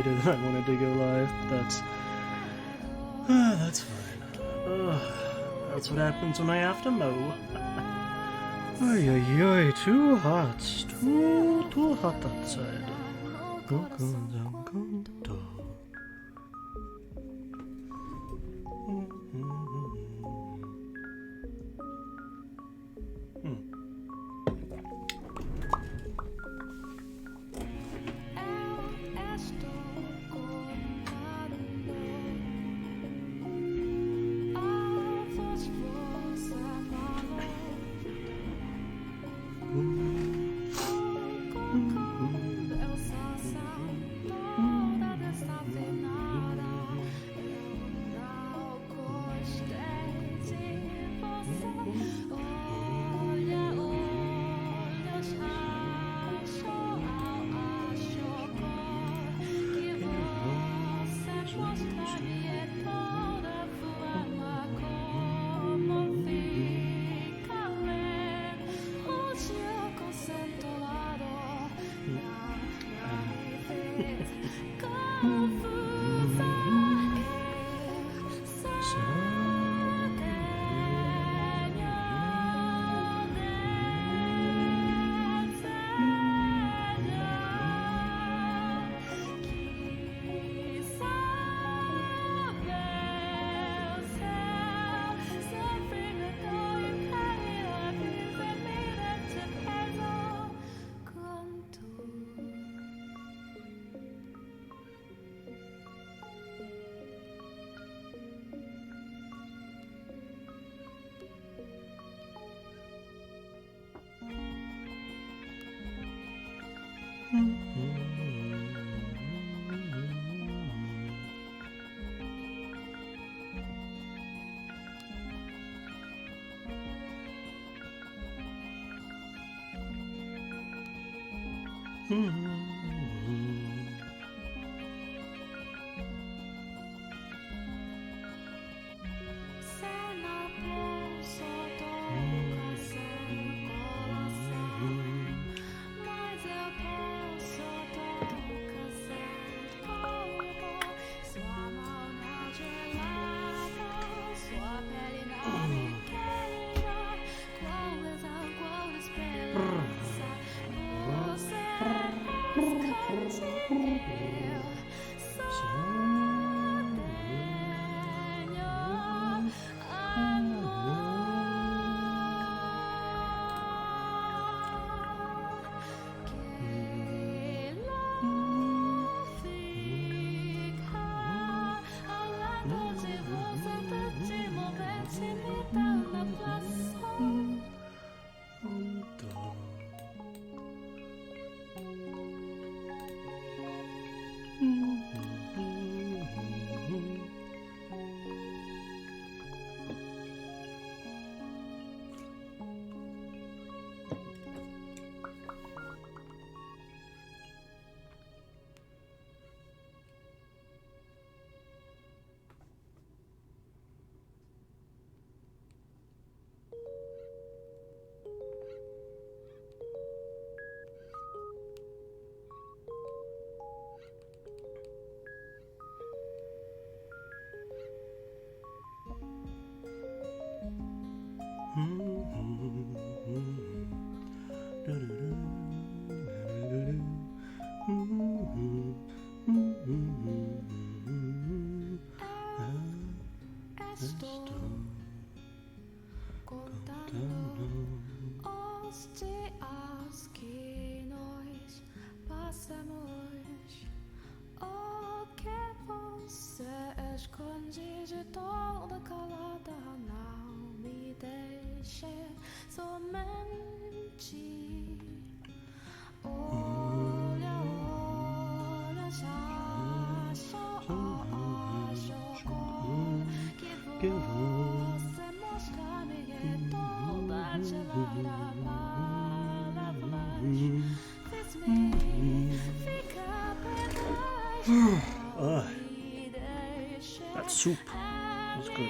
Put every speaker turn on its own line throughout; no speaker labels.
than I wanted to go live, but that's fine. That's what happens when I have to mow. Ay, ay, ay, too hot. Too hot outside. That soup was good.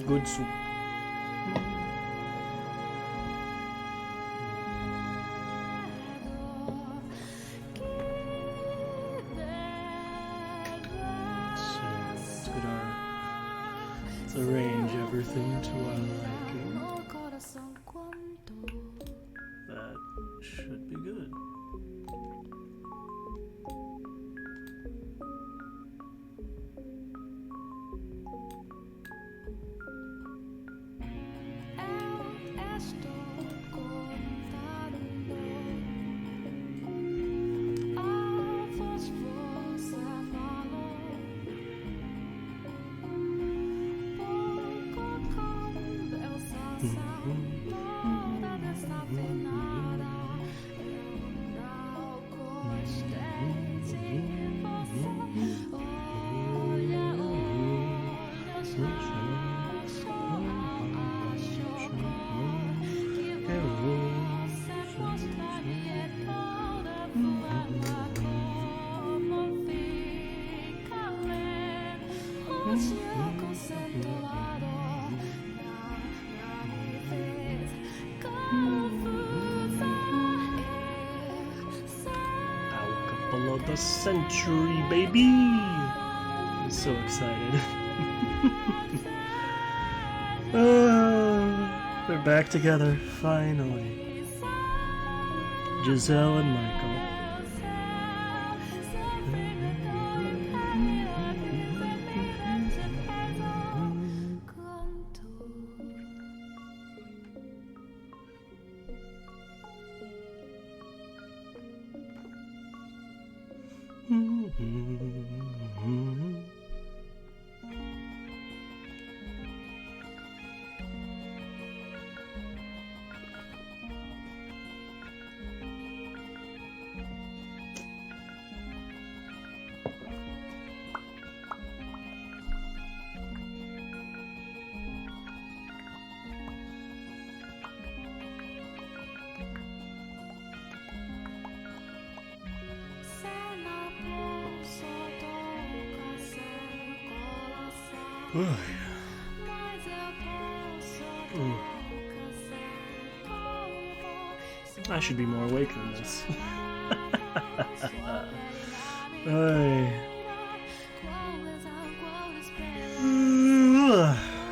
Good soup. Let's arrange everything to our liking. That should be good. Couple of the century, baby! I'm so excited. They're back together, finally. Giselle and Michael. I should be more awake than this.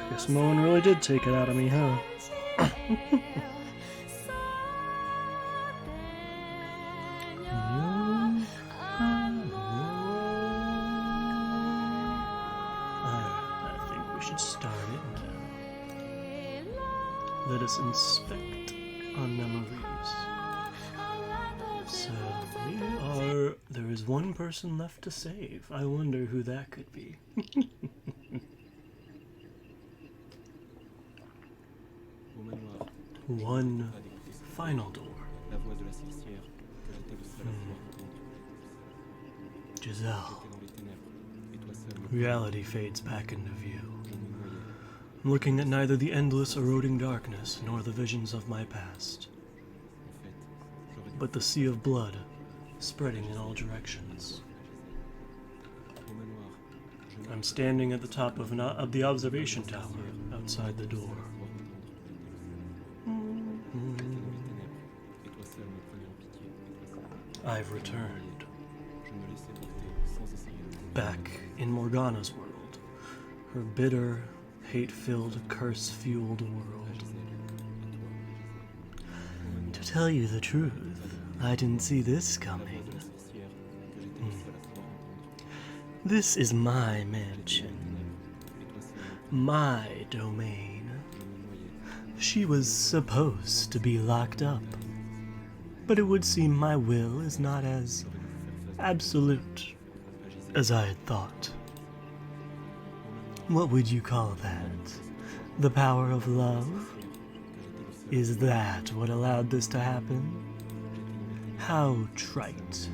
Guess Moen really did take it out of me, huh? I think we should start it now. Let us inspect our memories. So, there is one person left to save. I wonder who that could be. One final door. Giselle. Reality fades back into view. I'm looking at neither the endless eroding darkness nor the visions of my past, but the sea of blood spreading in all directions. I'm standing at the top of the observation tower outside the door. I've returned. Back in Morgana's world, her bitter, hate-filled, curse-fueled world. To tell you the truth, I didn't see this coming. This is my mansion. My domain. She was supposed to be locked up, but it would seem my will is not as absolute as I had thought. What would you call that? The power of love? Is that what allowed this to happen? How trite.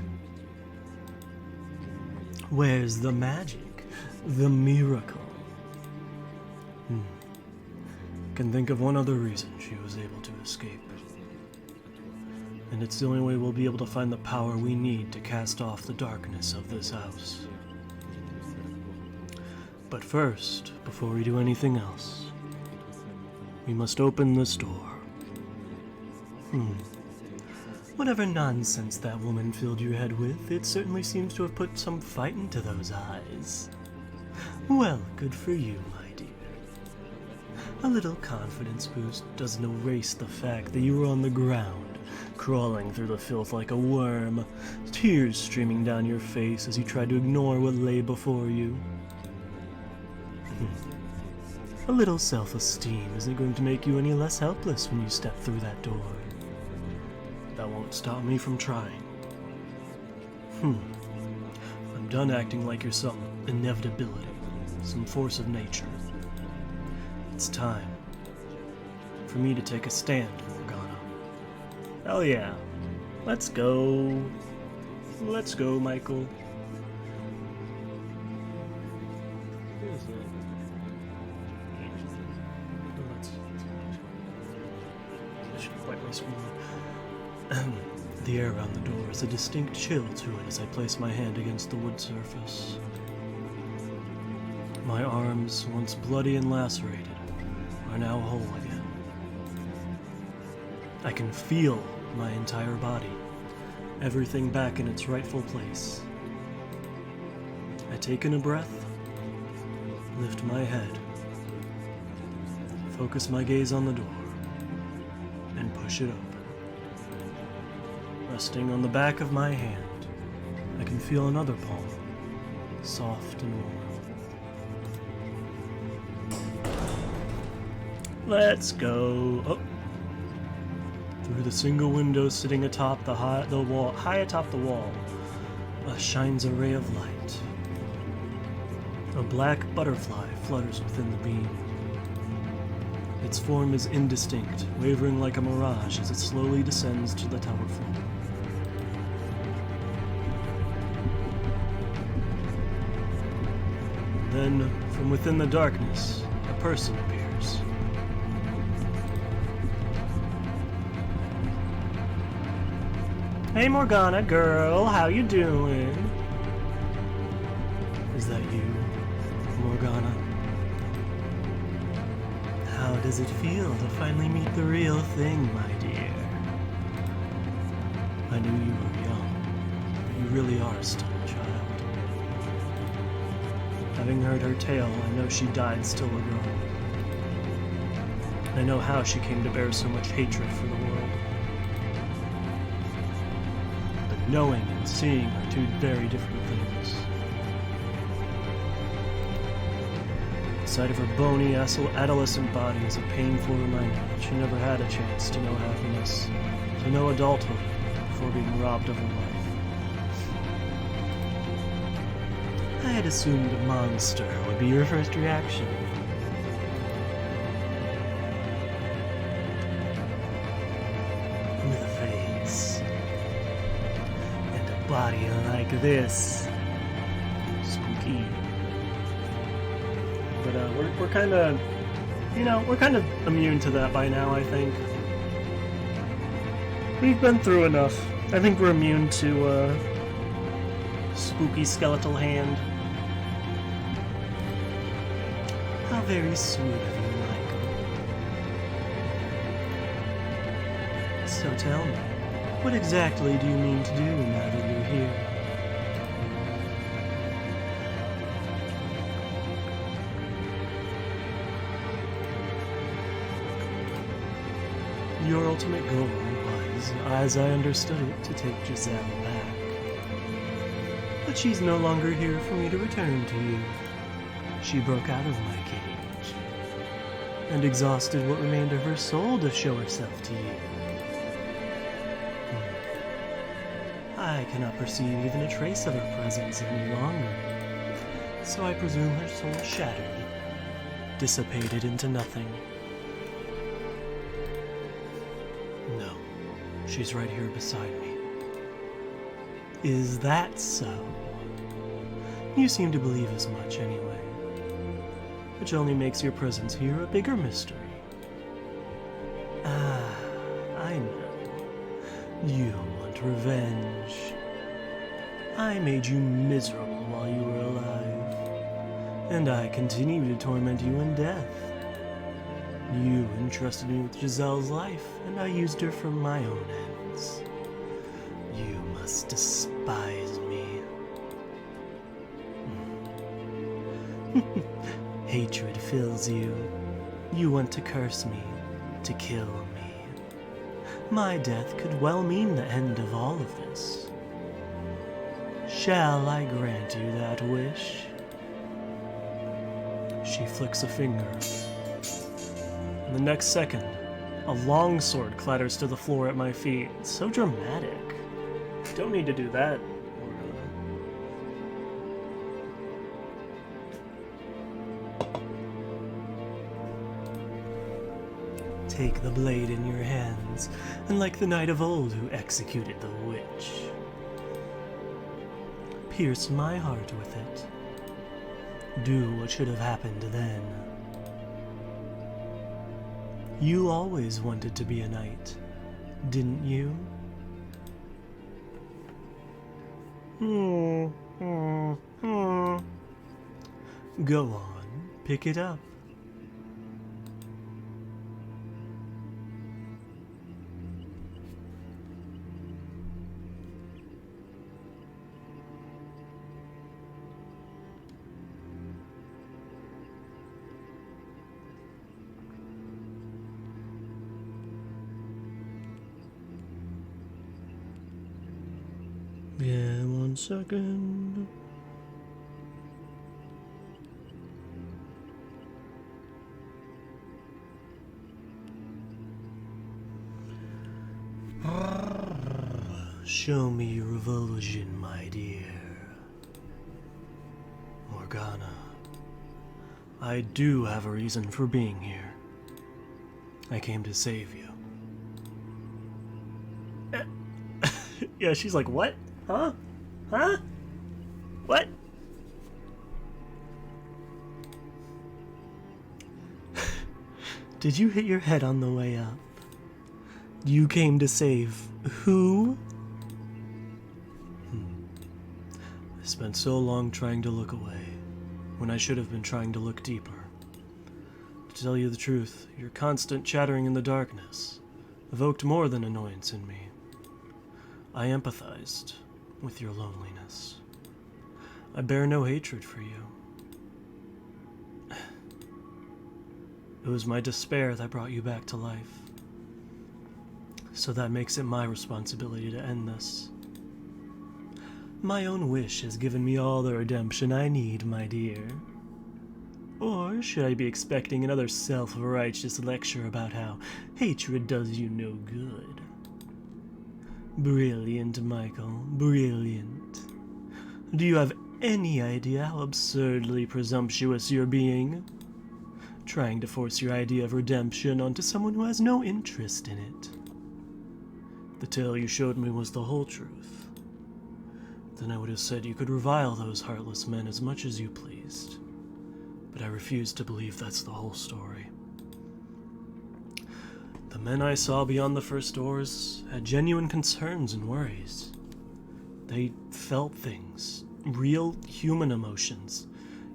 Where's the magic? The miracle? Can think of one other reason she was able to escape. And it's the only way we'll be able to find the power we need to cast off the darkness of this house. But first, before we do anything else, we must open this door. Whatever nonsense that woman filled your head with, it certainly seems to have put some fight into those eyes. Well, good for you, my dear. A little confidence boost doesn't erase the fact that you were on the ground, crawling through the filth like a worm, tears streaming down your face as you tried to ignore what lay before you. A little self-esteem isn't going to make you any less helpless when you step through that door. That won't stop me from trying. I'm done acting like you're some inevitability, some force of nature. It's time for me to take a stand, Morgana. Hell yeah. Let's go. Let's go, Michael. I should wipe my spoon. The air around the door has a distinct chill to it as I place my hand against the wood surface. My arms, once bloody and lacerated, are now whole again. I can feel my entire body, everything back in its rightful place. I take in a breath, lift my head, focus my gaze on the door, and push it open. Resting on the back of my hand, I can feel another palm, soft and warm. Let's go. Oh. Through the single window sitting atop high atop the wall, shines a ray of light. A black butterfly flutters within the beam. Its form is indistinct, wavering like a mirage as it slowly descends to the tower floor. Then, from within the darkness, a person appears. Hey Morgana, girl, how you doing? Is that you, Morgana? How does it feel to finally meet the real thing, my dear? I knew you were young, but you really are still a child. Having heard her tale, I know she died still a girl. I know how she came to bear so much hatred for the world. But knowing and seeing are two very different things. The sight of her bony, adolescent body is a painful reminder that she never had a chance to know happiness, to know adulthood, before being robbed of her life. I had assumed a monster would be your first reaction. With a face and a body like this. Spooky. But we're kind of, we're kind of immune to that by now, I think. We've been through enough. I think we're immune to, spooky skeletal hand. How very sweet of you, Michael. So tell me, what exactly do you mean to do now that you're here? Your ultimate goal was, as I understood it, to take Giselle back. But she's no longer here for me to return to you. She broke out of my cage, and exhausted what remained of her soul to show herself to you. I cannot perceive even a trace of her presence any longer, so I presume her soul shattered, dissipated into nothing. No, she's right here beside me. Is that so? You seem to believe as much anyway. Which only makes your presence here a bigger mystery. Ah, I know. You want revenge. I made you miserable while you were alive, and I continue to torment you in death. You entrusted me with Giselle's life, and I used her for my own ends. You must despise me. Hatred fills you. You want to curse me, to kill me. My death could well mean the end of all of this. Shall I grant you that wish? She flicks a finger. In the next second, a longsword clatters to the floor at my feet. It's so dramatic. Don't need to do that, Morgana. Take the blade in your hands, and like the knight of old who executed the witch, pierce my heart with it. Do what should have happened then. You always wanted to be a knight, didn't you? Go on, pick it up. Yeah, 1 second. Show me your revulsion, my dear. Morgana, I do have a reason for being here. I came to save you. Yeah, she's like, what? Huh? Huh? What? Did you hit your head on the way up? You came to save who? I spent so long trying to look away, when I should have been trying to look deeper. To tell you the truth, your constant chattering in the darkness evoked more than annoyance in me. I empathized with your loneliness. I bear no hatred for you. It was my despair that brought you back to life. So that makes it my responsibility to end this. My own wish has given me all the redemption I need, my dear. Or should I be expecting another self-righteous lecture about how hatred does you no good? Brilliant, Michael, brilliant. Do you have any idea how absurdly presumptuous you're being? Trying to force your idea of redemption onto someone who has no interest in it. The tale you showed me was the whole truth. Then I would have said you could revile those heartless men as much as you pleased. But I refuse to believe that's the whole story. The men I saw beyond the first doors had genuine concerns and worries. They felt things, real human emotions,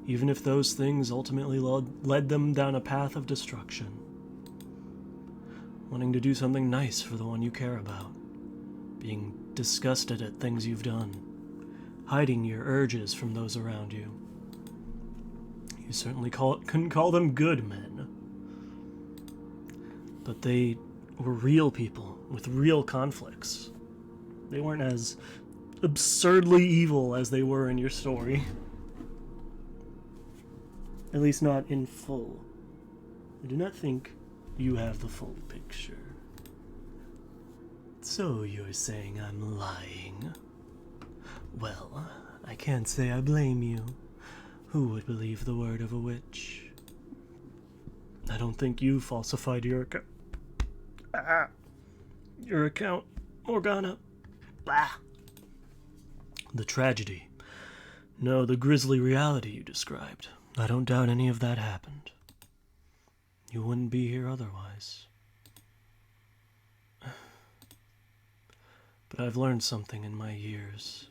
even if those things ultimately led them down a path of destruction. Wanting to do something nice for the one you care about, being disgusted at things you've done, hiding your urges from those around you. You certainly couldn't call them good men. But they were real people with real conflicts. They weren't as absurdly evil as they were in your story. At least not in full. I do not think you have the full picture. So you're saying I'm lying? Well, I can't say I blame you. Who would believe the word of a witch? I don't think you falsified your account. Your account, Morgana. Blah. The tragedy. No, the grisly reality you described. I don't doubt any of that happened. You wouldn't be here otherwise. But I've learned something in my years.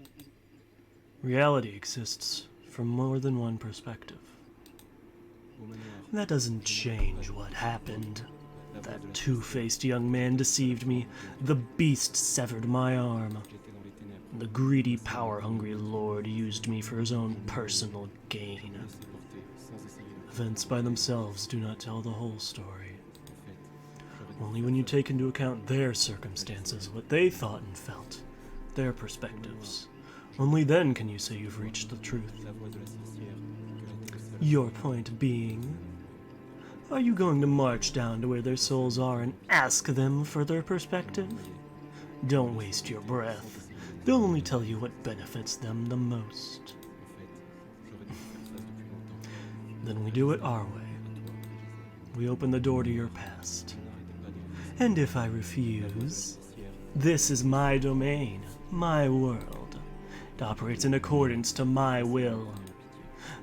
Reality exists from more than one perspective. That doesn't change what happened. That two-faced young man deceived me. The beast severed my arm. The greedy, power-hungry lord used me for his own personal gain. Events by themselves do not tell the whole story. Only when you take into account their circumstances, what they thought and felt, their perspectives, only then can you say you've reached the truth. Your point being, are you going to march down to where their souls are and ask them for their perspective? Don't waste your breath. They'll only tell you what benefits them the most. Then we do it our way. We open the door to your past. And if I refuse, this is my domain, my world. It operates in accordance to my will.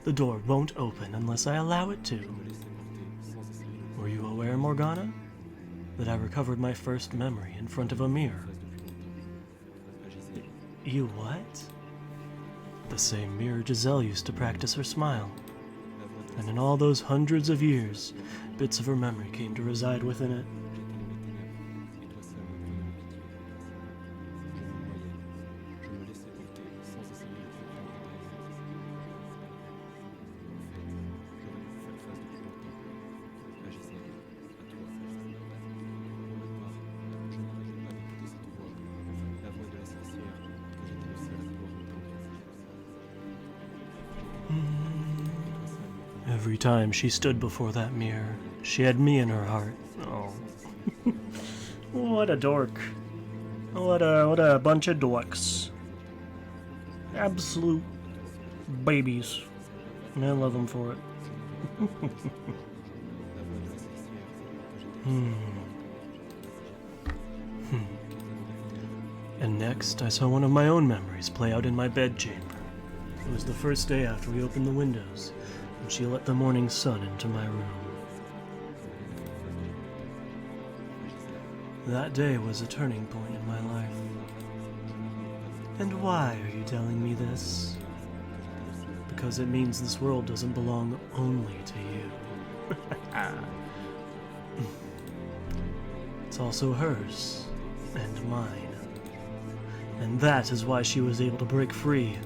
The door won't open unless I allow it to. Were you aware, Morgana, that I recovered my first memory in front of a mirror? You what? The same mirror Giselle used to practice her smile. And in all those hundreds of years, bits of her memory came to reside within it. Every time she stood before that mirror, she had me in her heart. Oh. What a dork. What a bunch of dorks. Absolute babies. And I love them for it. And next, I saw one of my own memories play out in my bedchamber. It was the first day after we opened the windows, and she let the morning sun into my room. That day was a turning point in my life. And why are you telling me this? Because it means this world doesn't belong only to you. It's also hers and mine. And that is why she was able to break free.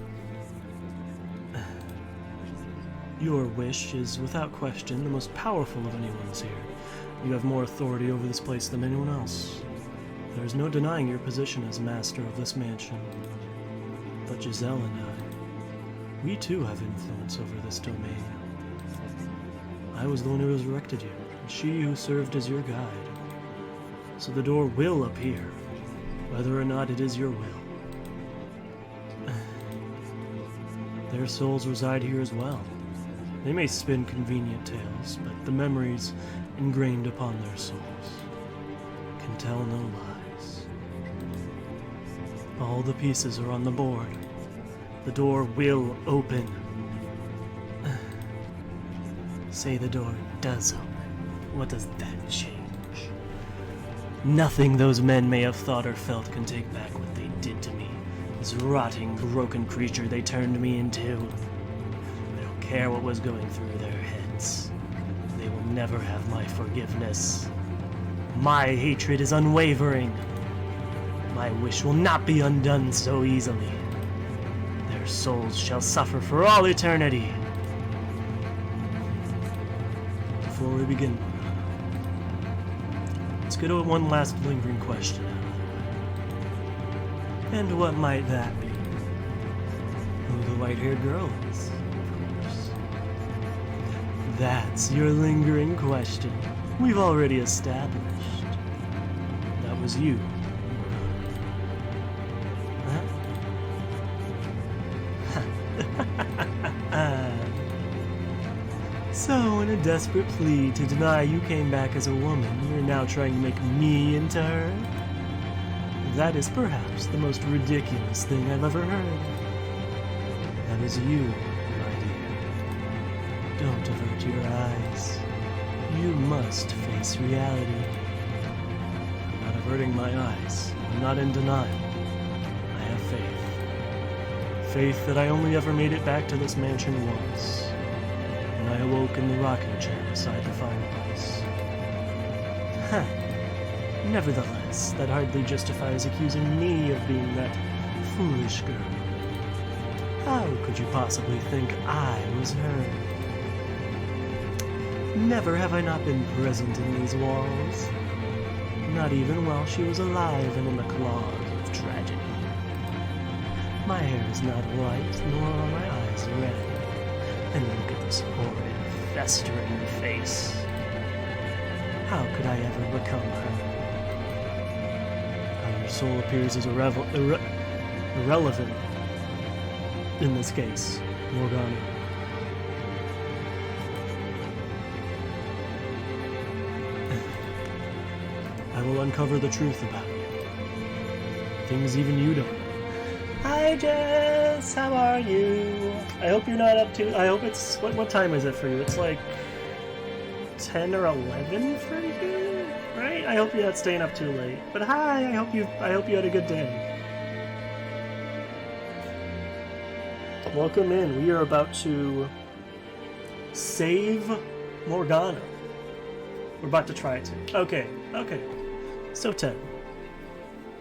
Your wish is, without question, the most powerful of anyone's here. You have more authority over this place than anyone else. There is no denying your position as master of this mansion. But Giselle and I, we too have influence over this domain. I was the one who resurrected you, and she who served as your guide. So the door will appear, whether or not it is your will. Their souls reside here as well. They may spin convenient tales, but the memories ingrained upon their souls can tell no lies. All the pieces are on the board. The door will open. Say the door does open. What does that change? Nothing those men may have thought or felt can take back what they did to me. This rotting, broken creature they turned me into. I don't care what was going through their heads. They will never have my forgiveness. My hatred is unwavering. My wish will not be undone so easily. Their souls shall suffer for all eternity. Before we begin, let's get to one last lingering question. And what might that be? Who the white-haired girl is, of course. That's your lingering question. We've already established. That was you. Huh? So, in a desperate plea to deny you came back as a woman, you're now trying to make me into her? That is perhaps the most ridiculous thing I've ever heard. That is you, my dear. Don't avert your eyes. You must face reality. I'm not averting my eyes. I'm not in denial. I have faith. Faith that I only ever made it back to this mansion once. When I awoke in the rocking chair beside the fireplace. Huh. Nevertheless, that hardly justifies accusing me of being that foolish girl. How could you possibly think I was her? Never have I not been present in these walls. Not even while she was alive and in the claws of tragedy. My hair is not white, nor are my eyes red. And look at this horrid, festering face. How could I ever become her? How your soul appears as irrelevant in this case, Morgana. I will uncover the truth about you. Things even you don't know. Hi Jess, how are you? I hope you're not up to, I hope it's, what time is it for you? It's like 10 or 11 for you, right? I hope you're not staying up too late. But hi, I hope you had a good day. Welcome in. We are about to save Morgana. We're about to try to. Okay. So 10.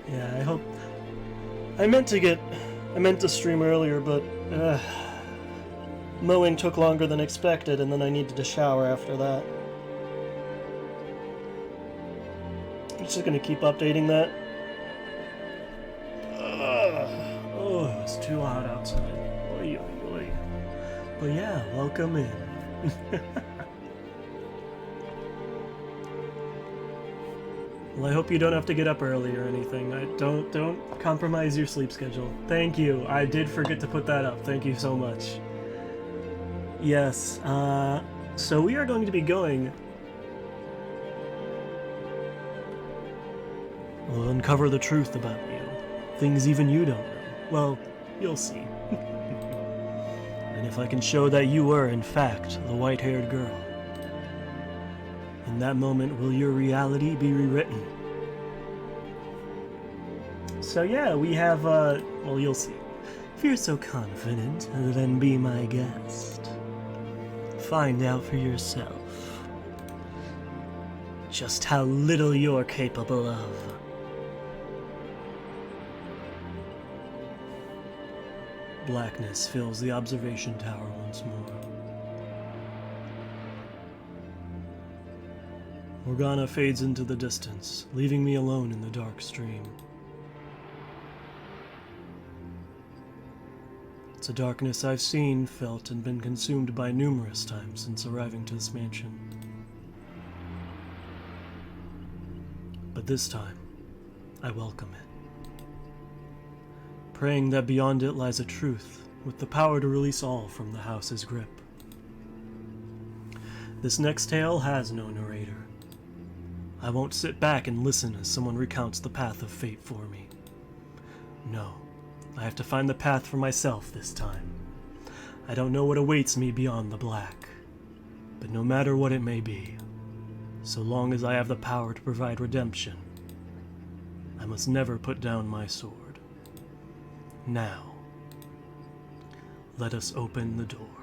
Yeah, I hope. I meant to stream earlier, but mowing took longer than expected, and then I needed to shower after that. I'm just gonna keep updating that. Oh, it's too hot outside. Oy, oy, oy. But yeah, welcome in. Well, I hope you don't have to get up early or anything. Don't compromise your sleep schedule. Thank you. I did forget to put that up. Thank you so much. Yes. So we are going to be going. We'll uncover the truth about you. Things even you don't know. Well, you'll see. And if I can show that you were, in fact, the white-haired girl, in that moment will your reality be rewritten. So yeah, we have, well, you'll see. If you're so confident, then be my guest. Find out for yourself just how little you're capable of. Blackness fills the observation tower once more. Morgana fades into the distance, leaving me alone in the dark stream. It's a darkness I've seen, felt, and been consumed by numerous times since arriving to this mansion. But this time, I welcome it. Praying that beyond it lies a truth, with the power to release all from the house's grip. This next tale has no narrator. I won't sit back and listen as someone recounts the path of fate for me. No, I have to find the path for myself this time. I don't know what awaits me beyond the black, but no matter what it may be, so long as I have the power to provide redemption, I must never put down my sword. Now, let us open the door.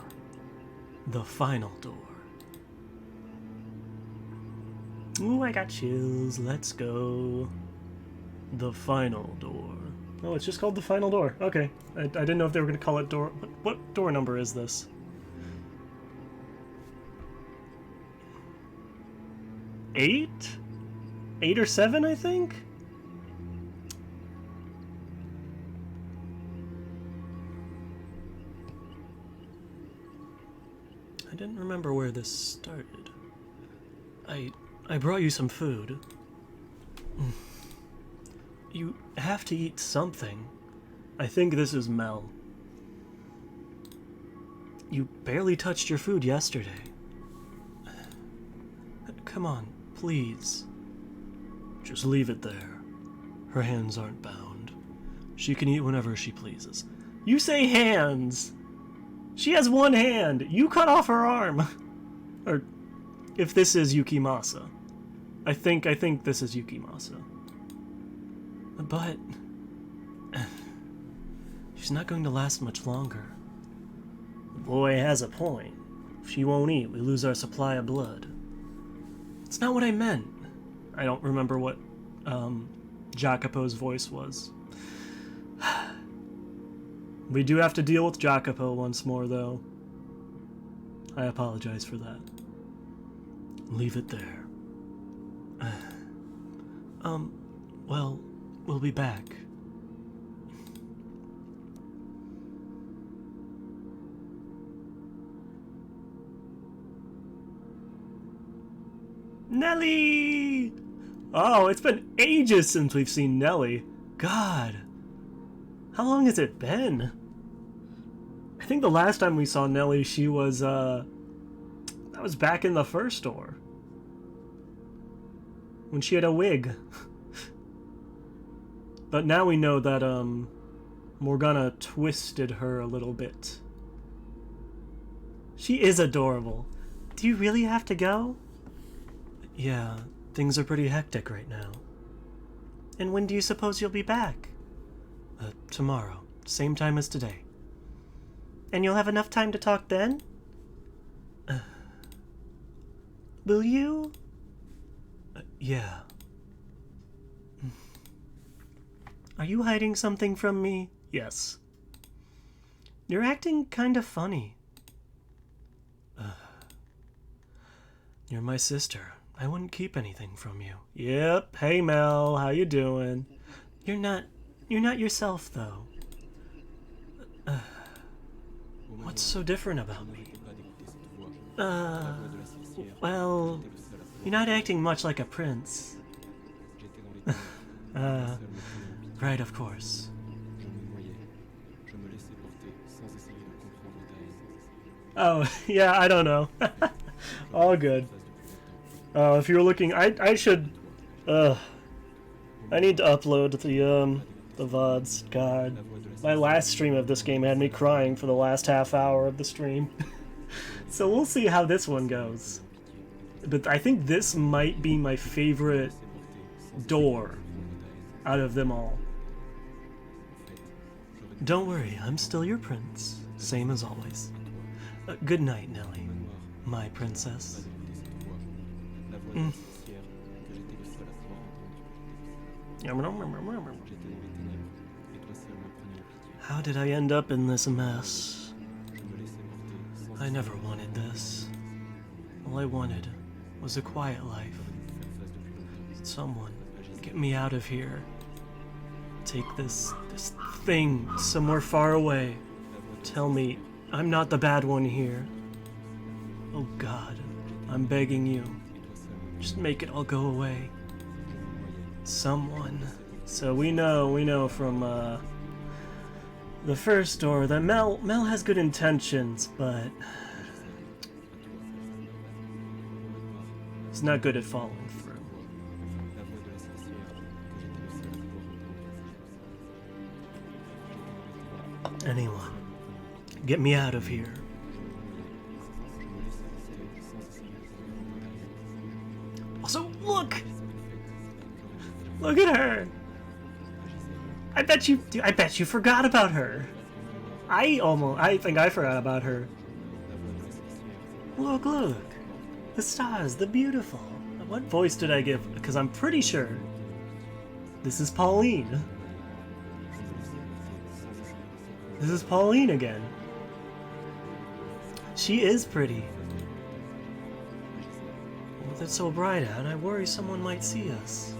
The final door. Ooh, I got chills. Let's go. The final door. Oh, it's just called the final door. Okay. I didn't know if they were going to call it door... What door number is this? 8? 8 or 7, I think? I didn't remember where this started. I brought you some food. You have to eat something. I think this is Mel. You barely touched your food yesterday. Come on, please. Just leave it there. Her hands aren't bound. She can eat whenever she pleases. You say hands! She has one hand! You cut off her arm! Or, if this is Yukimasa. I think this is Yukimasa. But... she's not going to last much longer. The boy has a point. If she won't eat, we lose our supply of blood. It's not what I meant. I don't remember what, Jacopo's voice was. We do have to deal with Jacopo once more, though. I apologize for that. leave it there. Well, we'll be back. Nelly! Oh, it's been ages since we've seen Nelly. God. How long has it been? I think the last time we saw Nelly, she was, that was back in the first store. When she had a wig. But now we know that, Morgana twisted her a little bit. She is adorable. Do you really have to go? Yeah, things are pretty hectic right now. And when do you suppose you'll be back? Tomorrow. Same time as today. And you'll have enough time to talk then? Will you? Yeah. Are you hiding something from me? Yes. You're acting kind of funny. You're my sister. I wouldn't keep anything from you. Yep. Hey Mel, how you doing? You're not yourself though. What's so different about me? Well, you're not acting much like a prince. Right, of course. Oh, yeah, I don't know. All good. If you're looking, I should, I need to upload the VODs. God, my last stream of this game had me crying for the last half hour of the stream. So we'll see how this one goes. But I think this might be my favorite door out of them all. Don't worry, I'm still your prince, same as always. Good night, Nelly, my princess. How did I end up in this mess? I never wanted this. All I wanted was a quiet life. Someone get me out of here. Take this thing somewhere far away. Tell me I'm not the bad one here. Oh God, I'm begging you. Just make it all go away. Someone. So we know from the first door that Mel has good intentions, but he's not good at following through. Anyone, get me out of here. Also, look at her. I bet you forgot about her. I think I forgot about her. Look. The stars, the beautiful. What voice did I give? Because I'm pretty sure this is Pauline. This is Pauline again. She is pretty. With it so bright out, I worry someone might see us.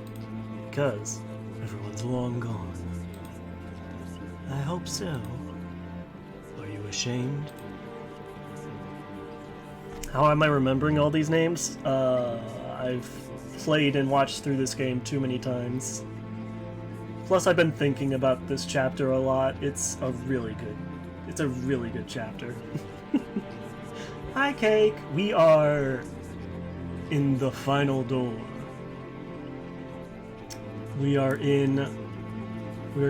Because everyone's long gone. I hope so. Are you ashamed? How am I remembering all these names? I've played and watched through this game too many times. Plus, I've been thinking about this chapter a lot. It's a really good chapter. Hi, Cake. We are in the final door. We are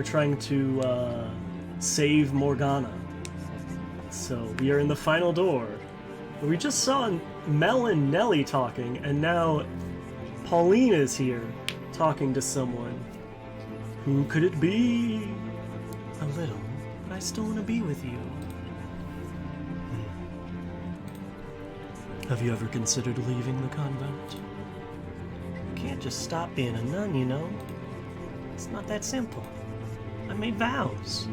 trying to save Morgana. So we are in the final door. We just saw Mel and Nelly talking, and now Pauline is here talking to someone. Who could it be? A little, but I still want to be with you. Have you ever considered leaving the convent? You can't just stop being a nun, you know? It's not that simple. I made vows.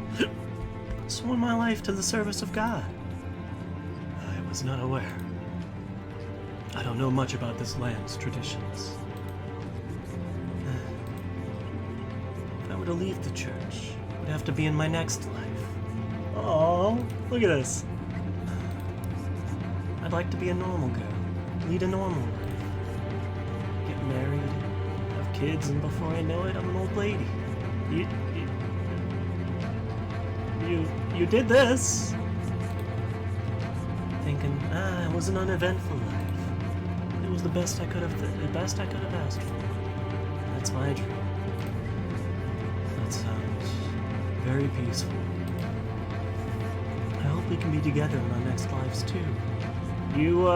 Sworn my life to the service of God. I was not aware. I don't know much about this land's traditions. If I were to leave the church, it would have to be in my next life. Oh, look at this. I'd like to be a normal girl, lead a normal life, get married, have kids, and before I know it, I'm an old lady. You did this. Thinking, it was an uneventful life. It was the best I could have asked for. That's my dream. That sounds very peaceful. I hope we can be together in our next lives too. You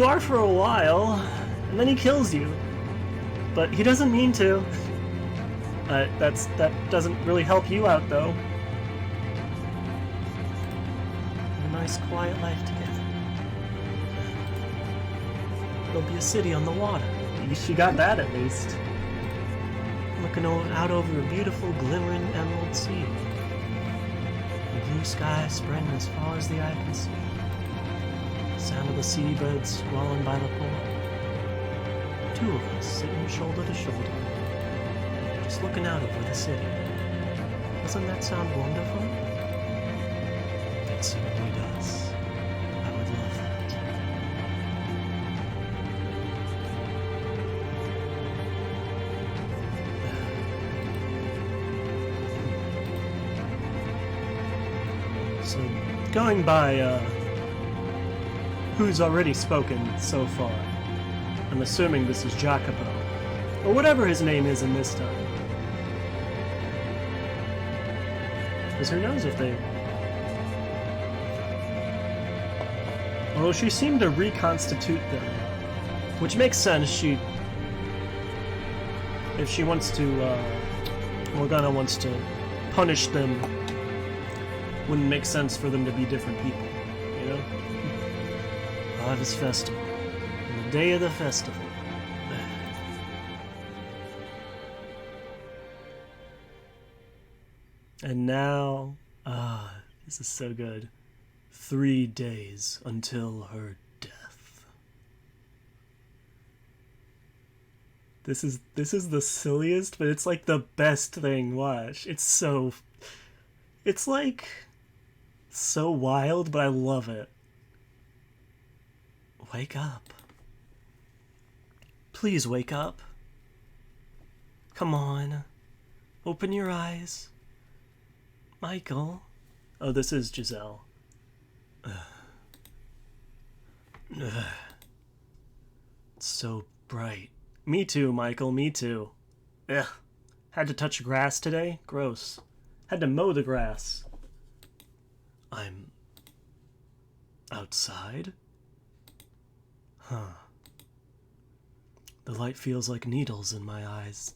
are for a while, and then he kills you. But he doesn't mean to. That doesn't really help you out, though. A nice, quiet life together. There'll be a city on the water. She got that, at least. Looking out over a beautiful, glimmering emerald sea. The blue sky spreading as far as the eye can see. The sound of the seabirds squalling by the port. Two of us sitting shoulder to shoulder, just looking out over the city. Doesn't that sound wonderful? It certainly does. I would love that. So, going by who's already spoken so far, I'm assuming this is Jacopo, or whatever his name is in this time. Because who knows if they... Well, she seemed to reconstitute them, which makes sense. If she wants to, Morgana wants to punish them, wouldn't make sense for them to be different people, you know? Harvest Festival. Day of the festival. And now, this is so good. 3 days until her death. This is the silliest, but it's like the best thing. Watch. It's like so wild, but I love it. Wake up. Please wake up. Come on. Open your eyes. Michael. Oh, this is Giselle. It's so bright. Me too, Michael, me too. Ugh. Had to touch grass today? Gross. Had to mow the grass. I'm... outside? Huh. The light feels like needles in my eyes.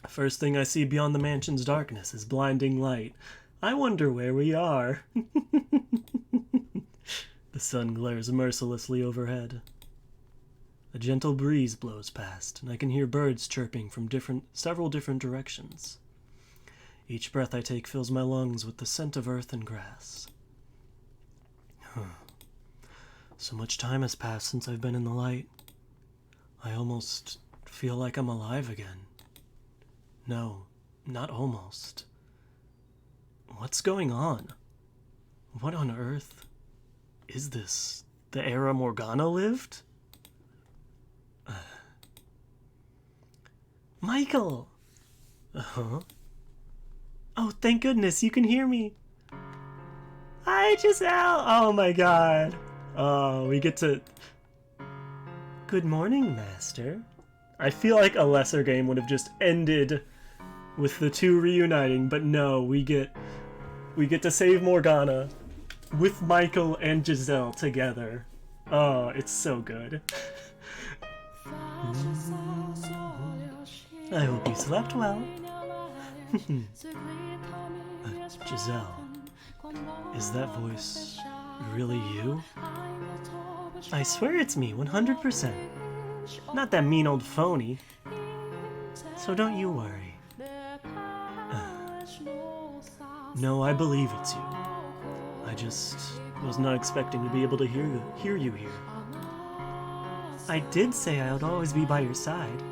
First thing I see beyond the mansion's darkness is blinding light. I wonder where we are. The sun glares mercilessly overhead. A gentle breeze blows past, and I can hear birds chirping from several different directions. Each breath I take fills my lungs with the scent of earth and grass. So much time has passed since I've been in the light. I almost feel like I'm alive again. No, not almost. What's going on? What on earth is this? The era Morgana lived? Michael! Uh-huh. Oh, thank goodness, you can hear me. Hi, Giselle! Oh my god. Oh, we get to... Good morning, Master. I feel like a lesser game would have just ended with the two reuniting, but no, we get to save Morgana with Michael and Giselle together. Oh, it's so good. I hope you slept well. Giselle, is that voice really you? I swear it's me, 100%. Not that mean old phony. So don't you worry. No, I believe it's you. I just was not expecting to be able to hear you here. I did say I would always be by your side.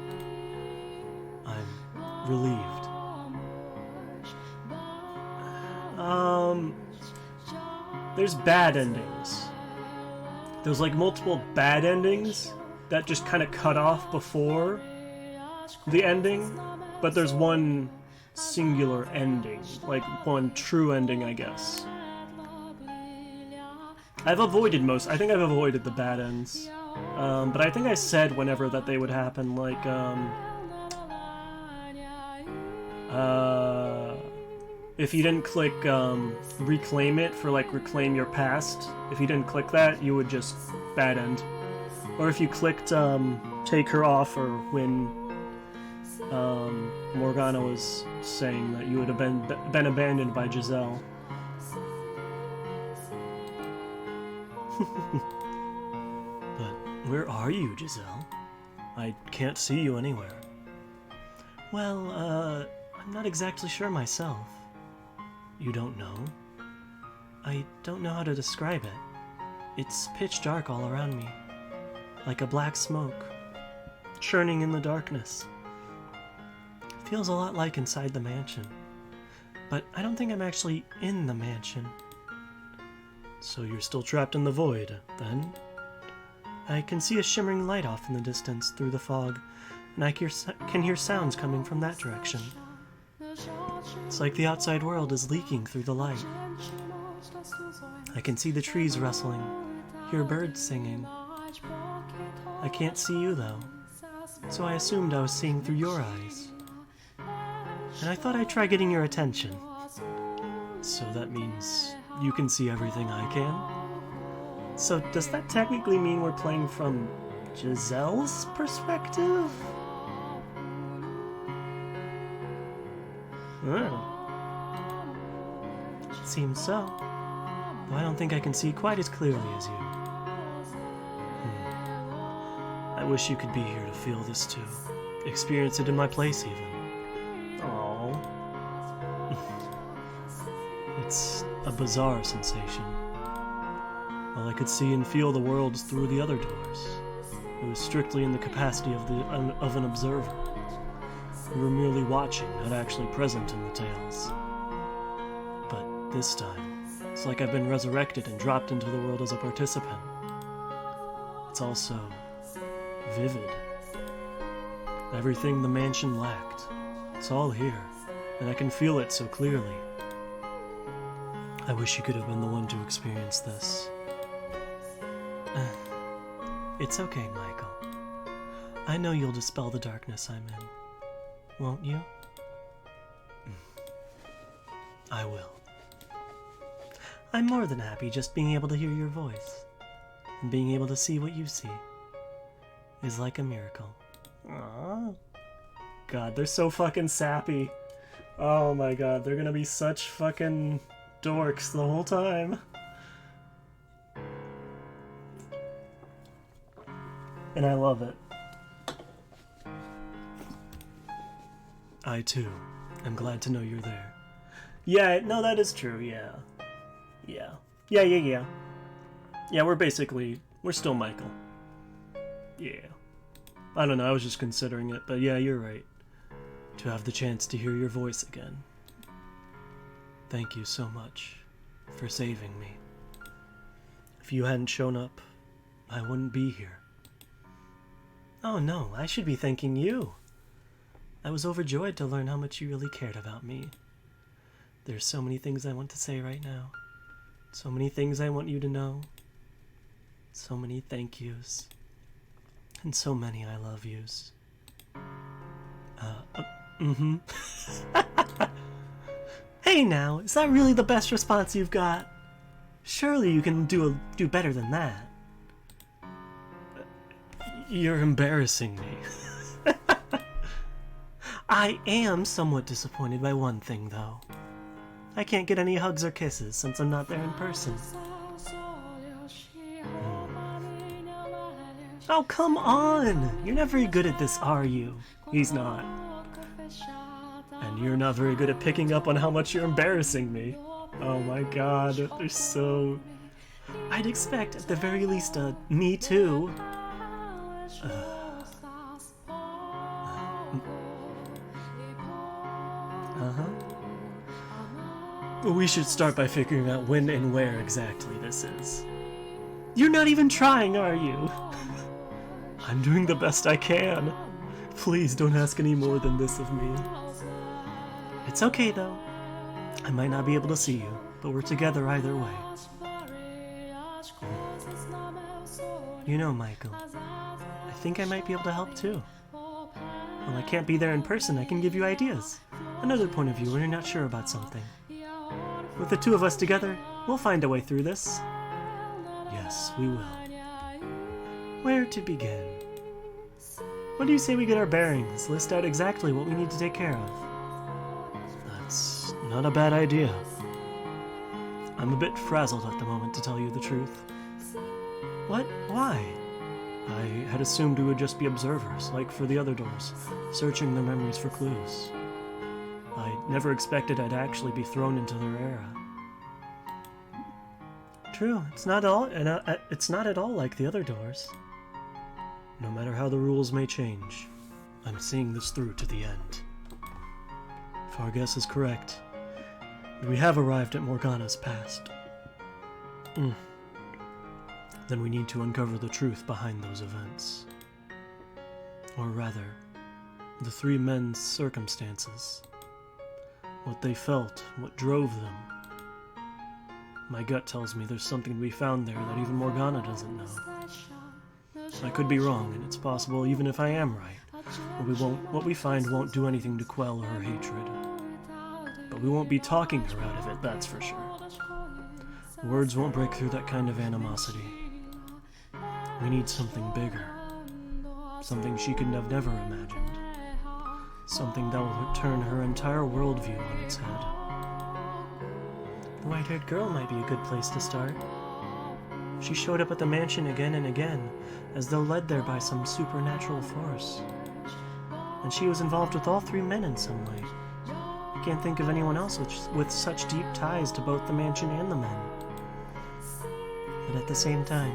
I'm relieved. There's bad endings. There's like multiple bad endings that just kind of cut off before the ending, but there's one singular ending, like one true ending, I guess. I think I've avoided the bad ends. But I think I said whenever that they would happen, like, if you didn't click, reclaim it for, like, reclaim your past, if you didn't click that, you would just bad end. Or if you clicked, take her off, or when, Morgana was saying that you would have been abandoned by Giselle. But where are you, Giselle? I can't see you anywhere. Well, I'm not exactly sure myself. You don't know? I don't know how to describe it. It's pitch dark all around me, like a black smoke, churning in the darkness. Feels a lot like inside the mansion, but I don't think I'm actually in the mansion. So you're still trapped in the void, then? I can see a shimmering light off in the distance through the fog, and I can hear sounds coming from that direction. It's like the outside world is leaking through the light. I can see the trees rustling, hear birds singing. I can't see you, though, so I assumed I was seeing through your eyes. And I thought I'd try getting your attention. So that means you can see everything I can? So does that technically mean we're playing from Giselle's perspective? It seems so. Though I don't think I can see quite as clearly as you. I wish you could be here to feel this too. Experience it in my place even. Aww. It's a bizarre sensation. While I could see and feel the worlds through the other doors, it was strictly in the capacity of an observer. We were merely watching, not actually present in the tales. But this time, it's like I've been resurrected and dropped into the world as a participant. It's also vivid. Everything the mansion lacked. It's all here, and I can feel it so clearly. I wish you could have been the one to experience this. It's okay, Michael. I know you'll dispel the darkness I'm in. Won't you? I will. I'm more than happy just being able to hear your voice. And being able to see what you see is like a miracle. Aww. God, they're so fucking sappy. Oh my god, they're gonna be such fucking dorks the whole time. And I love it. I too am glad to know you're there. Yeah, no, that is true, yeah. Yeah. Yeah, we're still Michael. Yeah. I don't know, I was just considering it, but yeah, you're right. To have the chance to hear your voice again. Thank you so much for saving me. If you hadn't shown up, I wouldn't be here. Oh no, I should be thanking you. I was overjoyed to learn how much you really cared about me. There's so many things I want to say right now. So many things I want you to know. So many thank yous. And so many I love yous. Hey now, is that really the best response you've got? Surely you can do better than that. You're embarrassing me. I am somewhat disappointed by one thing, though. I can't get any hugs or kisses since I'm not there in person. Oh, come on! You're not very good at this, are you? He's not. And you're not very good at picking up on how much you're embarrassing me. Oh my god, they're so... I'd expect, at the very least, a me too. We should start by figuring out when and where exactly this is. You're not even trying, are you? I'm doing the best I can. Please don't ask any more than this of me. It's okay, though. I might not be able to see you, but we're together either way. You know, Michael, I think I might be able to help too. Well, I can't be there in person, I can give you ideas. Another point of view when you're not sure about something. With the two of us together, we'll find a way through this. Yes, we will. Where to begin? What do you say we get our bearings, list out exactly what we need to take care of? That's not a bad idea. I'm a bit frazzled at the moment, to tell you the truth. What? Why? I had assumed we would just be observers, like for the other doors, searching their memories for clues. I never expected I'd actually be thrown into their era. True, it's not at all like the other doors. No matter how the rules may change, I'm seeing this through to the end. If our guess is correct, we have arrived at Morgana's past. Then we need to uncover the truth behind those events. Or rather, the three men's circumstances. What they felt, what drove them. My gut tells me there's something to be found there that even Morgana doesn't know. I could be wrong, and it's possible even if I am right. What we find won't do anything to quell her hatred. But we won't be talking her out of it, that's for sure. Words won't break through that kind of animosity. We need something bigger. Something she could have never imagined. Something that will turn her entire worldview on its head. The white-haired girl might be a good place to start. She showed up at the mansion again and again, as though led there by some supernatural force. And she was involved with all three men in some way. I can't think of anyone else with such deep ties to both the mansion and the men. But at the same time,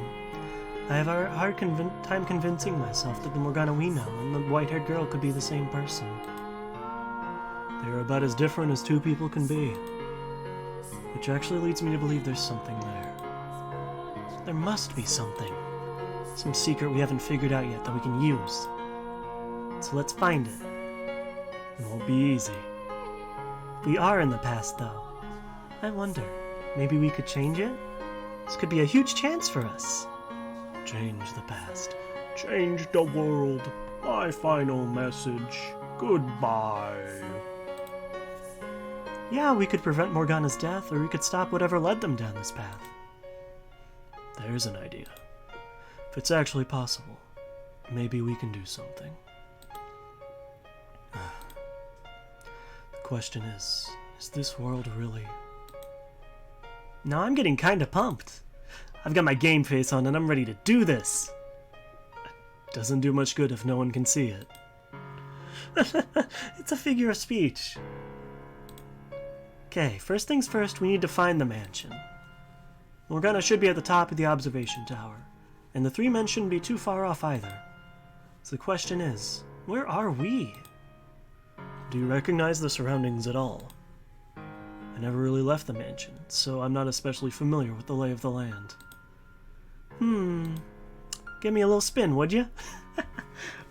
I have a hard time convincing myself that the Morgana we know and the white-haired girl could be the same person. They are about as different as two people can be. Which actually leads me to believe there's something there. There must be something. Some secret we haven't figured out yet that we can use. So let's find it. It won't be easy. We are in the past, though. I wonder, maybe we could change it? This could be a huge chance for us. Change the past. Change the world. My final message. Goodbye. Yeah, we could prevent Morgana's death, or we could stop whatever led them down this path. There's an idea. If it's actually possible, maybe we can do something. The question is this world really... Now I'm getting kinda pumped. I've got my game face on and I'm ready to do this. It doesn't do much good if no one can see it. It's a figure of speech. Okay, first things first, we need to find the mansion. Morgana should be at the top of the observation tower, and the three men shouldn't be too far off either. So the question is, where are we? Do you recognize the surroundings at all? I never really left the mansion, so I'm not especially familiar with the lay of the land. Give me a little spin, would you?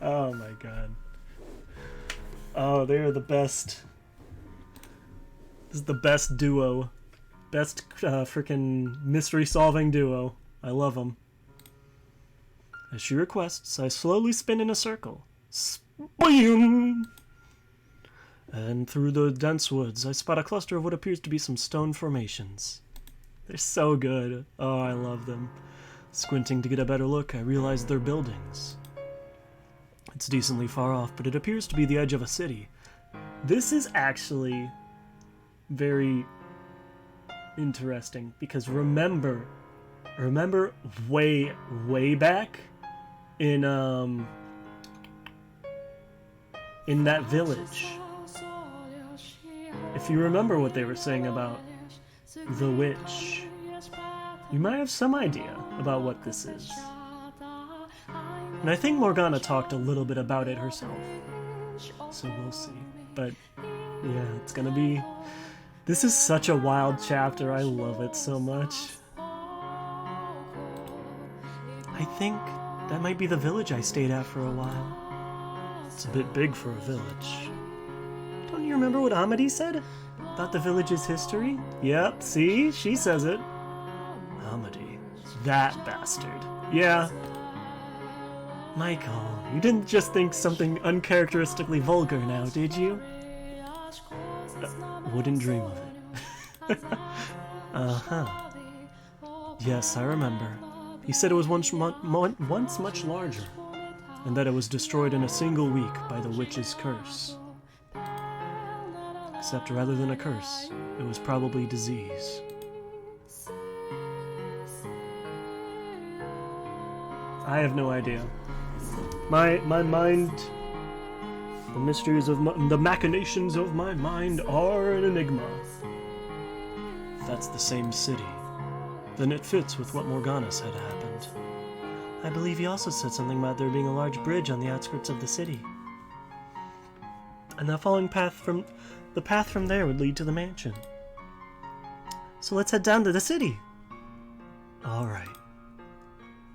Oh my god. Oh, they are the best. This is the best duo. Best freaking mystery-solving duo. I love them. As she requests, I slowly spin in a circle. Spin! And through the dense woods, I spot a cluster of what appears to be some stone formations. They're so good. Oh, I love them. Squinting to get a better look, I realize they're buildings. It's decently far off, but it appears to be the edge of a city. This is actually very interesting, because remember way back in that village if you remember what they were saying about the witch, you might have some idea about what this is. And I think Morgana talked a little bit about it herself, so we'll see. But yeah, it's gonna be... This is such a wild chapter, I love it so much. I think that might be the village I stayed at for a while. It's a bit big for a village. Don't you remember what Amity said? About the village's history? Yep, see? She says it. Amity. That bastard. Yeah. Michael, you didn't just think something uncharacteristically vulgar now, did you? Wouldn't dream of it. Uh-huh. Yes, I remember. He said it was once much larger, and that it was destroyed in a single week by the witch's curse. Except rather than a curse, it was probably disease. I have no idea. My mind, the mysteries of the machinations of my mind are an enigma. If that's the same city, then it fits with what Morgana said happened. I believe he also said something about there being a large bridge on the outskirts of the city. And the following path from there would lead to the mansion. So let's head down to the city. Alright.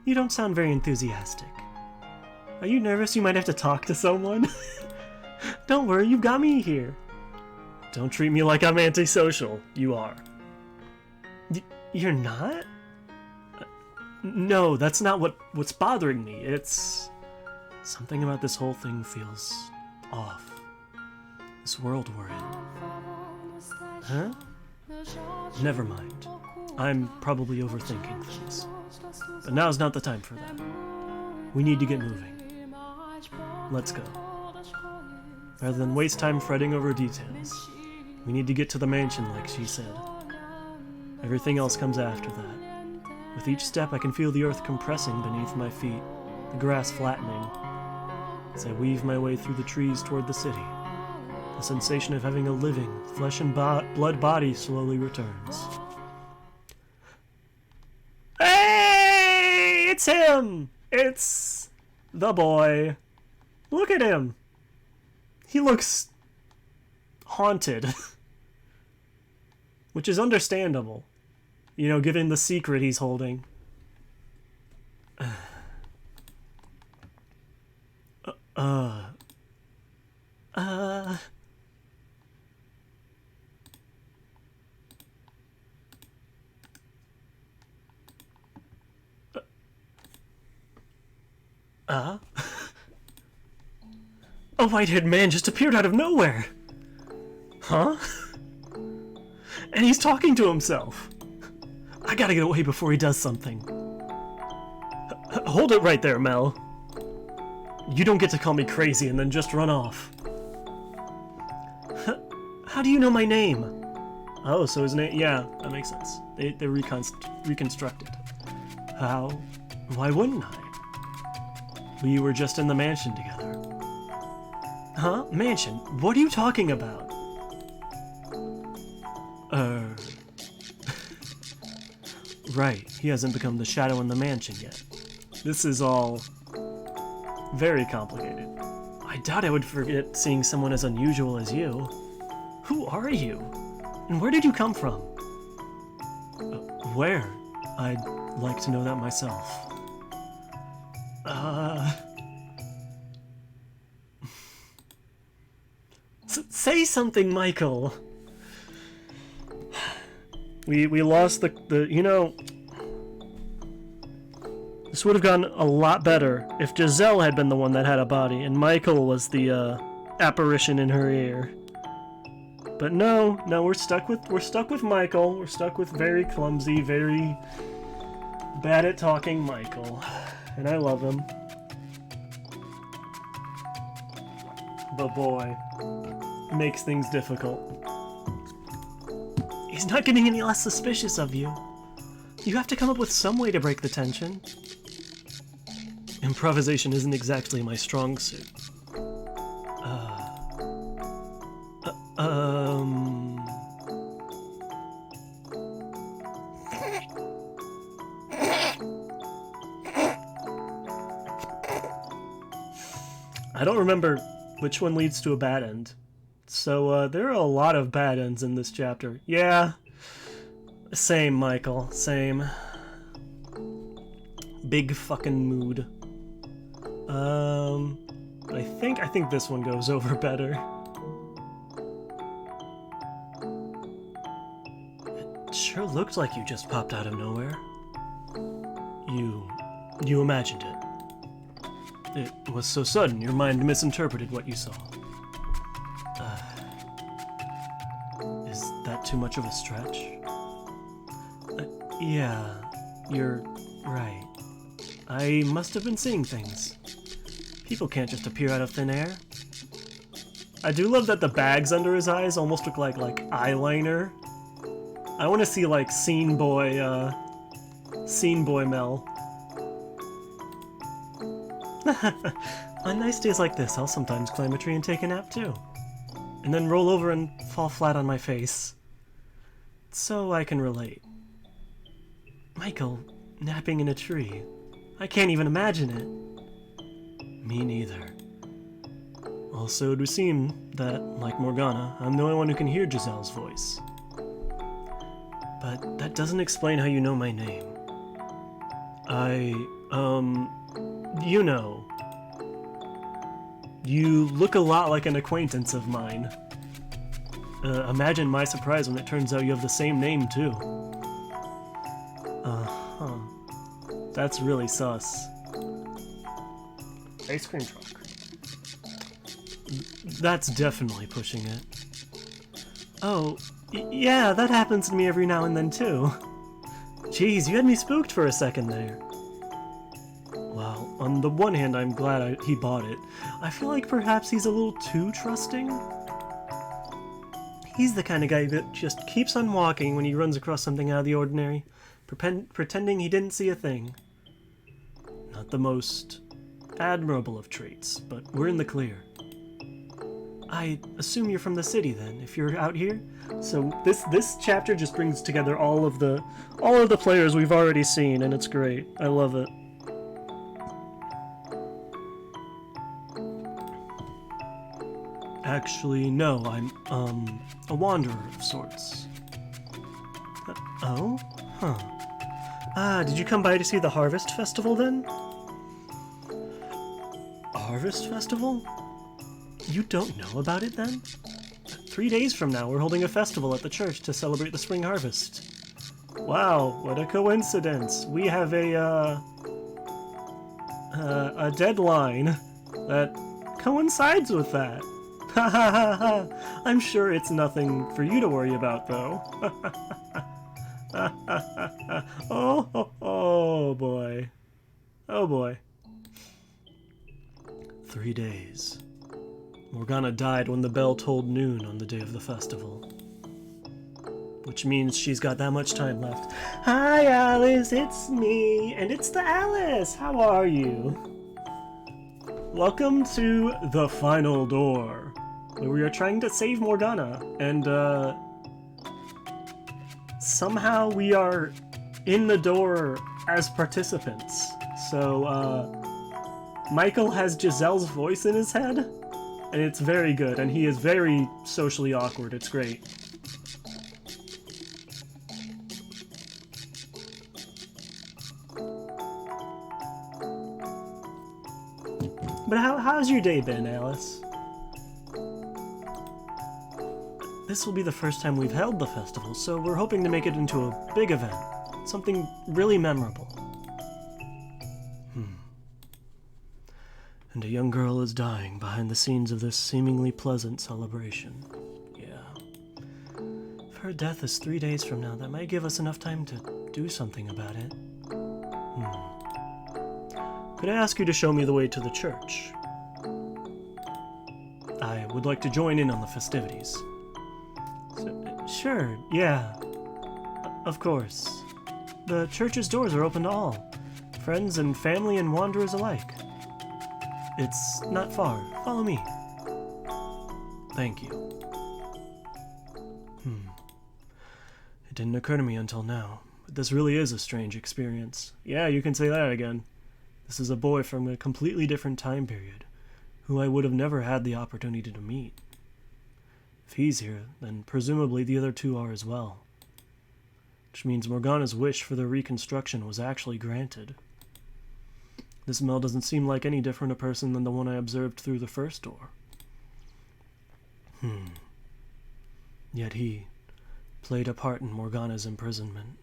You don't sound very enthusiastic. Are you nervous you might have to talk to someone? Don't worry, you've got me here. Don't treat me like I'm antisocial. You are. You're not? No, that's not what's bothering me. It's... something about this whole thing feels off. This world we're in. Huh? Never mind. I'm probably overthinking things. But now's not the time for that. We need to get moving. Let's go. Rather than waste time fretting over details, we need to get to the mansion like she said. Everything else comes after that. With each step I can feel the earth compressing beneath my feet, the grass flattening. As I weave my way through the trees toward the city, the sensation of having a living, flesh and blood body slowly returns. Hey! It's him! It's the boy. Look at him. He looks haunted. Which is understandable. You know, given the secret he's holding. A white-haired man just appeared out of nowhere! Huh? And he's talking to himself! I gotta get away before he does something. Hold it right there, Mel. You don't get to call me crazy and then just run off. How do you know my name? Oh, so his name... Yeah, that makes sense. They reconstructed. How? Why wouldn't I? We were just in the mansion together. Huh? Mansion? What are you talking about? Right, he hasn't become the shadow in the mansion yet. This is all very complicated. I doubt I would forget seeing someone as unusual as you. Who are you? And where did you come from? Where? I'd like to know that myself. Say something, Michael! We lost the you know... This would have gone a lot better if Giselle had been the one that had a body and Michael was the apparition in her ear. But no, we're stuck with Michael. We're stuck with very clumsy, very bad at talking Michael. And I love him. But boy, it makes things difficult. He's not getting any less suspicious of you. You have to come up with some way to break the tension. Improvisation isn't exactly my strong suit. I don't remember which one leads to a bad end. So, there are a lot of bad ends in this chapter. Yeah. Same, Michael. Same. Big fucking mood. I think this one goes over better. It sure looked like you just popped out of nowhere. You imagined it. It was so sudden, your mind misinterpreted what you saw. Is that too much of a stretch? Yeah, you're right. I must have been seeing things. People can't just appear out of thin air. I do love that the bags under his eyes almost look like eyeliner. I want to see like Scene Boy Mel. On nice days like this, I'll sometimes climb a tree and take a nap too. And then roll over and fall flat on my face. So I can relate. Michael, napping in a tree. I can't even imagine it. Me neither. Also, it would seem that, like Morgana, I'm the only one who can hear Giselle's voice. But that doesn't explain how you know my name. You know. You look a lot like an acquaintance of mine. Imagine my surprise when it turns out you have the same name, too. Uh-huh. That's really sus. Ice cream truck. That's definitely pushing it. Oh, yeah, that happens to me every now and then, too. Jeez, you had me spooked for a second there. Well, on the one hand, I'm glad he bought it. I feel like perhaps he's a little too trusting. He's the kind of guy that just keeps on walking when he runs across something out of the ordinary, pretending he didn't see a thing. Not the most admirable of traits, but we're in the clear. I assume you're from the city then, if you're out here? So this chapter just brings together all of the players we've already seen, and it's great. I love it. Actually, no, I'm, a wanderer of sorts. Oh? Huh. Ah, did you come by to see the Harvest Festival, then? Harvest Festival? You don't know about it, then? 3 days from now, we're holding a festival at the church to celebrate the spring harvest. Wow, what a coincidence. We have a deadline that coincides with that. Ha ha ha ha! I'm sure it's nothing for you to worry about, though. Oh boy. Oh boy. 3 days. Morgana died when the bell tolled noon on the day of the festival. Which means she's got that much time left. Hi, Alice, it's me, and it's the Alice! How are you? Welcome to the final door, where we are trying to save Morgana, and, somehow we are in the door as participants. So, Michael has Giselle's voice in his head, and it's very good, and he is very socially awkward. It's great. But how's your day been, Alice? This will be the first time we've held the festival, so we're hoping to make it into a big event. Something really memorable. And a young girl is dying behind the scenes of this seemingly pleasant celebration. Yeah. If her death is 3 days from now, that might give us enough time to do something about it. Could I ask you to show me the way to the church? I would like to join in on the festivities. Sure, yeah. Of course. The church's doors are open to all. Friends and family and wanderers alike. It's not far. Follow me. Thank you. It didn't occur to me until now, but this really is a strange experience. Yeah, you can say that again. This is a boy from a completely different time period, who I would have never had the opportunity to meet. If he's here, then presumably the other two are as well. Which means Morgana's wish for their reconstruction was actually granted. This Mel doesn't seem like any different a person than the one I observed through the first door. Yet he played a part in Morgana's imprisonment.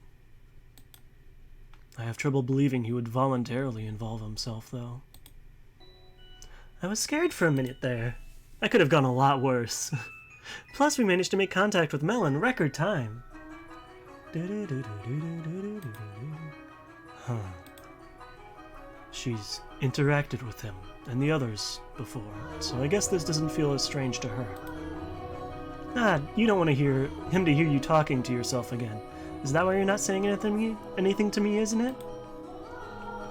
I have trouble believing he would voluntarily involve himself, though. I was scared for a minute there. That could have gone a lot worse. Plus, we managed to make contact with Mel in record time. Huh. She's interacted with him and the others before, so I guess this doesn't feel as strange to her. You don't want to hear him to hear you talking to yourself again. Is that why you're not saying anything to me, isn't it?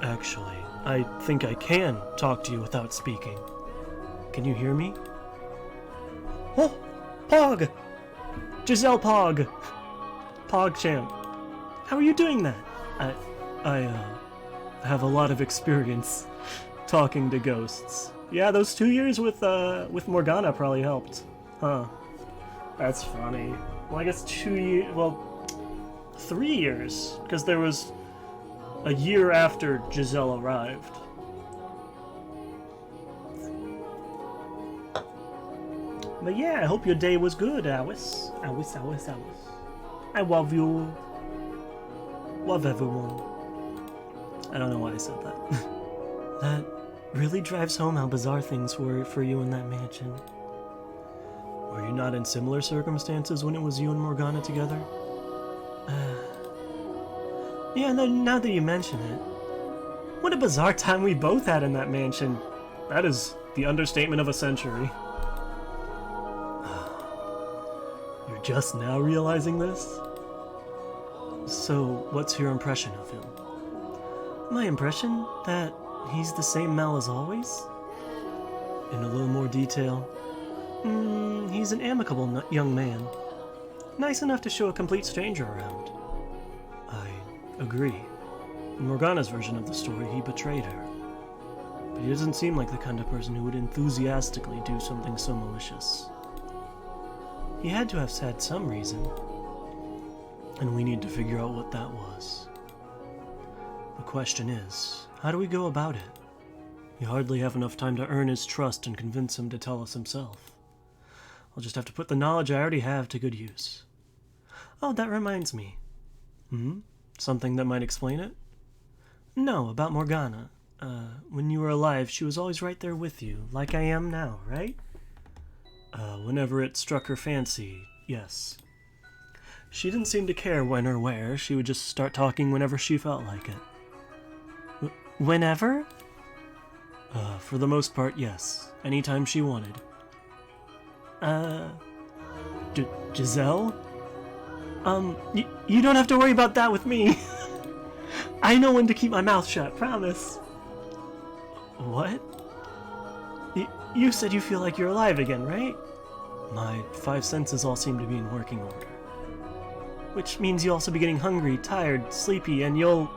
Actually, I think I can talk to you without speaking. Can you hear me? Oh! Pog! Giselle Pog! PogChamp. How are you doing that? I have a lot of experience talking to ghosts. Yeah, those 2 years with Morgana probably helped. Huh. That's funny. Well, I guess 2 years... Well, 3 years. Because there was a year after Giselle arrived. But yeah, I hope your day was good, Alice. Alice. I love you. Love everyone. I don't know why I said that. That really drives home how bizarre things were for you in that mansion. Were you not in similar circumstances when it was you and Morgana together? Yeah, now that you mention it. What a bizarre time we both had in that mansion. That is the understatement of a century. You're just now realizing this? So, what's your impression of him? My impression? That he's the same Mel as always? In a little more detail? He's an amicable young man. Nice enough to show a complete stranger around. I agree. In Morgana's version of the story, he betrayed her. But he doesn't seem like the kind of person who would enthusiastically do something so malicious. He had to have had some reason, and we need to figure out what that was. The question is, how do we go about it? We hardly have enough time to earn his trust and convince him to tell us himself. I'll just have to put the knowledge I already have to good use. Oh, that reminds me. Something that might explain it? No, about Morgana. When you were alive, she was always right there with you, like I am now, right? Whenever it struck her fancy, yes. She didn't seem to care when or where. She would just start talking whenever she felt like it. Whenever? For the most part, yes. Anytime she wanted. Giselle? You don't have to worry about that with me. I know when to keep my mouth shut, promise. What? You said you feel like you're alive again, right? My 5 senses all seem to be in working order. Which means you'll also be getting hungry, tired, sleepy, and you'll,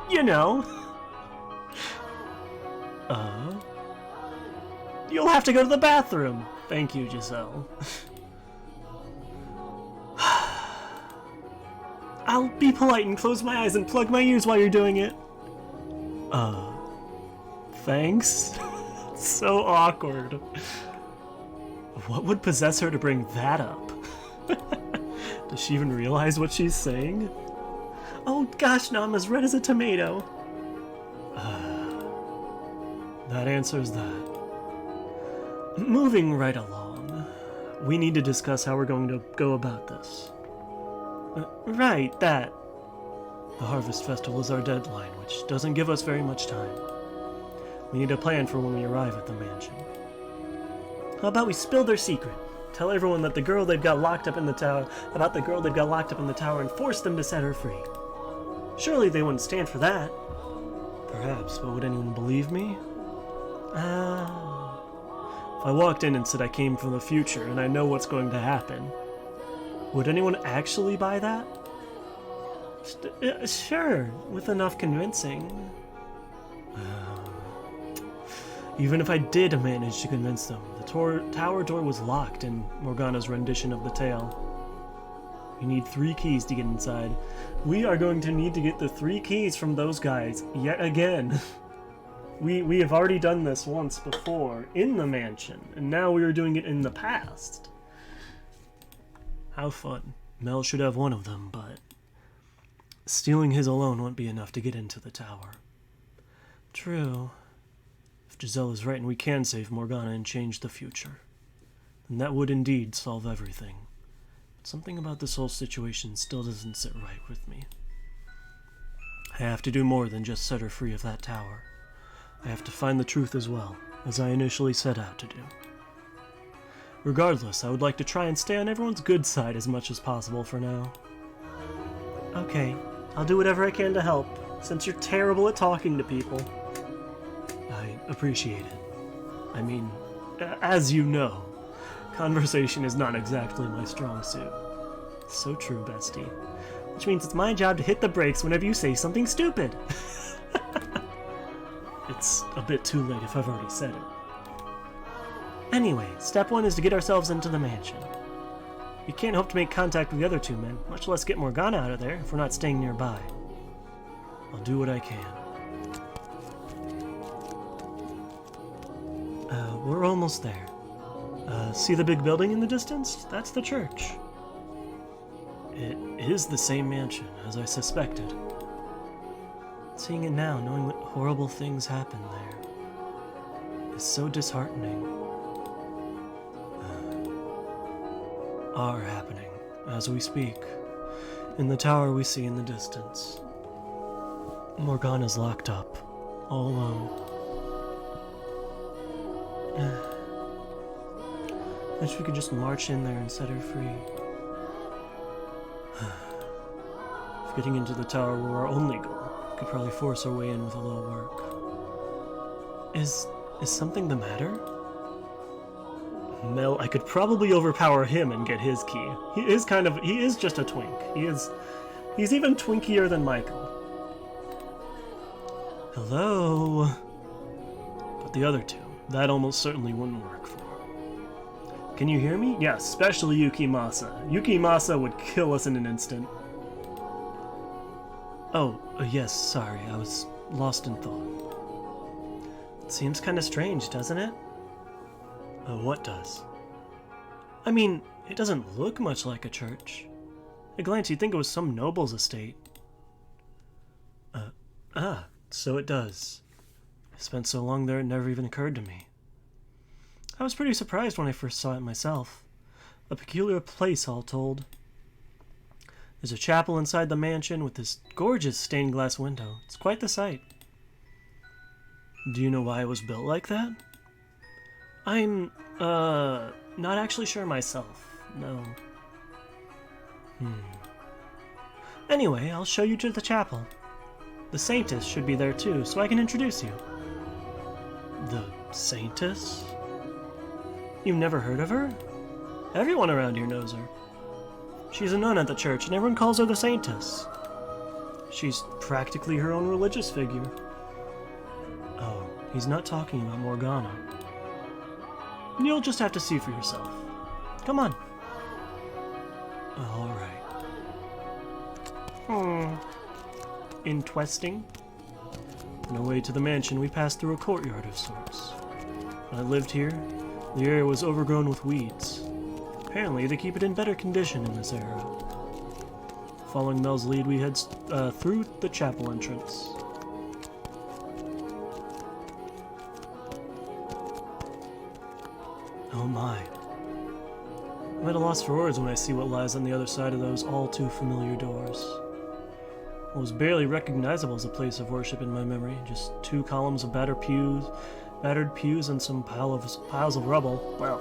you know. You'll have to go to the bathroom. Thank you, Giselle. I'll be polite and close my eyes and plug my ears while you're doing it. Thanks? So awkward. What would possess her to bring that up? Does she even realize what she's saying? Oh gosh, now I'm as red as a tomato. That answers that. Moving right along, we need to discuss how we're going to go about this. Right, that. The Harvest Festival is our deadline, which doesn't give us very much time. We need a plan for when we arrive at the mansion. How about we spill their secret? Tell everyone that the girl they've got locked up in the tower, about the girl they've got locked up in the tower, and force them to set her free. Surely they wouldn't stand for that. Perhaps, but would anyone believe me? If I walked in and said I came from the future and I know what's going to happen, would anyone actually buy that? Sure, with enough convincing. Even if I did manage to convince them, the tower door was locked in Morgana's rendition of the tale. We need 3 keys to get inside. We are going to need to get the 3 keys from those guys yet again. We have already done this once before in the mansion, and now we are doing it in the past. How fun. Mel should have one of them, but stealing his alone won't be enough to get into the tower. True. If Giselle is right and we can save Morgana and change the future, then that would indeed solve everything. But something about this whole situation still doesn't sit right with me. I have to do more than just set her free of that tower. I have to find the truth as well, as I initially set out to do. Regardless, I would like to try and stay on everyone's good side as much as possible for now. Okay, I'll do whatever I can to help, since you're terrible at talking to people. I appreciate it. I mean, as you know, conversation is not exactly my strong suit. So true, bestie. Which means it's my job to hit the brakes whenever you say something stupid. It's a bit too late if I've already said it. Anyway, step 1 is to get ourselves into the mansion. We can't hope to make contact with the other 2 men, much less get Morgana out of there if we're not staying nearby. I'll do what I can. We're almost there. See the big building in the distance? That's the church. It is the same mansion, as I suspected. Seeing it now, knowing what horrible things happened there, is so disheartening. Are happening, as we speak. In the tower we see in the distance. Morgana's locked up, all alone. Wish we could just march in there and set her free. If getting into the tower were our only goal, we could probably force our way in with a little work. Is something the matter? Mel, I could probably overpower him and get his key. He is just a twink. He's even twinkier than Michael. Hello? But the other 2, that almost certainly wouldn't work for. Can you hear me? Yeah, especially Yukimasa. Yukimasa would kill us in an instant. Oh, yes, sorry, I was lost in thought. It seems kind of strange, doesn't it? What does? I mean, it doesn't look much like a church. At a glance, you'd think it was some noble's estate. So it does. I spent so long there it never even occurred to me. I was pretty surprised when I first saw it myself. A peculiar place, all told. There's a chapel inside the mansion with this gorgeous stained glass window. It's quite the sight. Do you know why it was built like that? I'm, not actually sure myself. No. Anyway, I'll show you to the chapel. The Saintess should be there too, so I can introduce you. The Saintess? You've never heard of her? Everyone around here knows her. She's a nun at the church, and everyone calls her the Saintess. She's practically her own religious figure. Oh, he's not talking about Morgana. You'll just have to see for yourself. Come on. Alright. Interesting. On our way to the mansion, we passed through a courtyard of sorts. When I lived here, the area was overgrown with weeds. Apparently, they keep it in better condition in this era. Following Mel's lead, we head through the chapel entrance. Oh my. I'm at a loss for words when I see what lies on the other side of those all-too-familiar doors. What was barely recognizable as a place of worship in my memory, just 2 columns of battered pews and some piles of rubble. Well,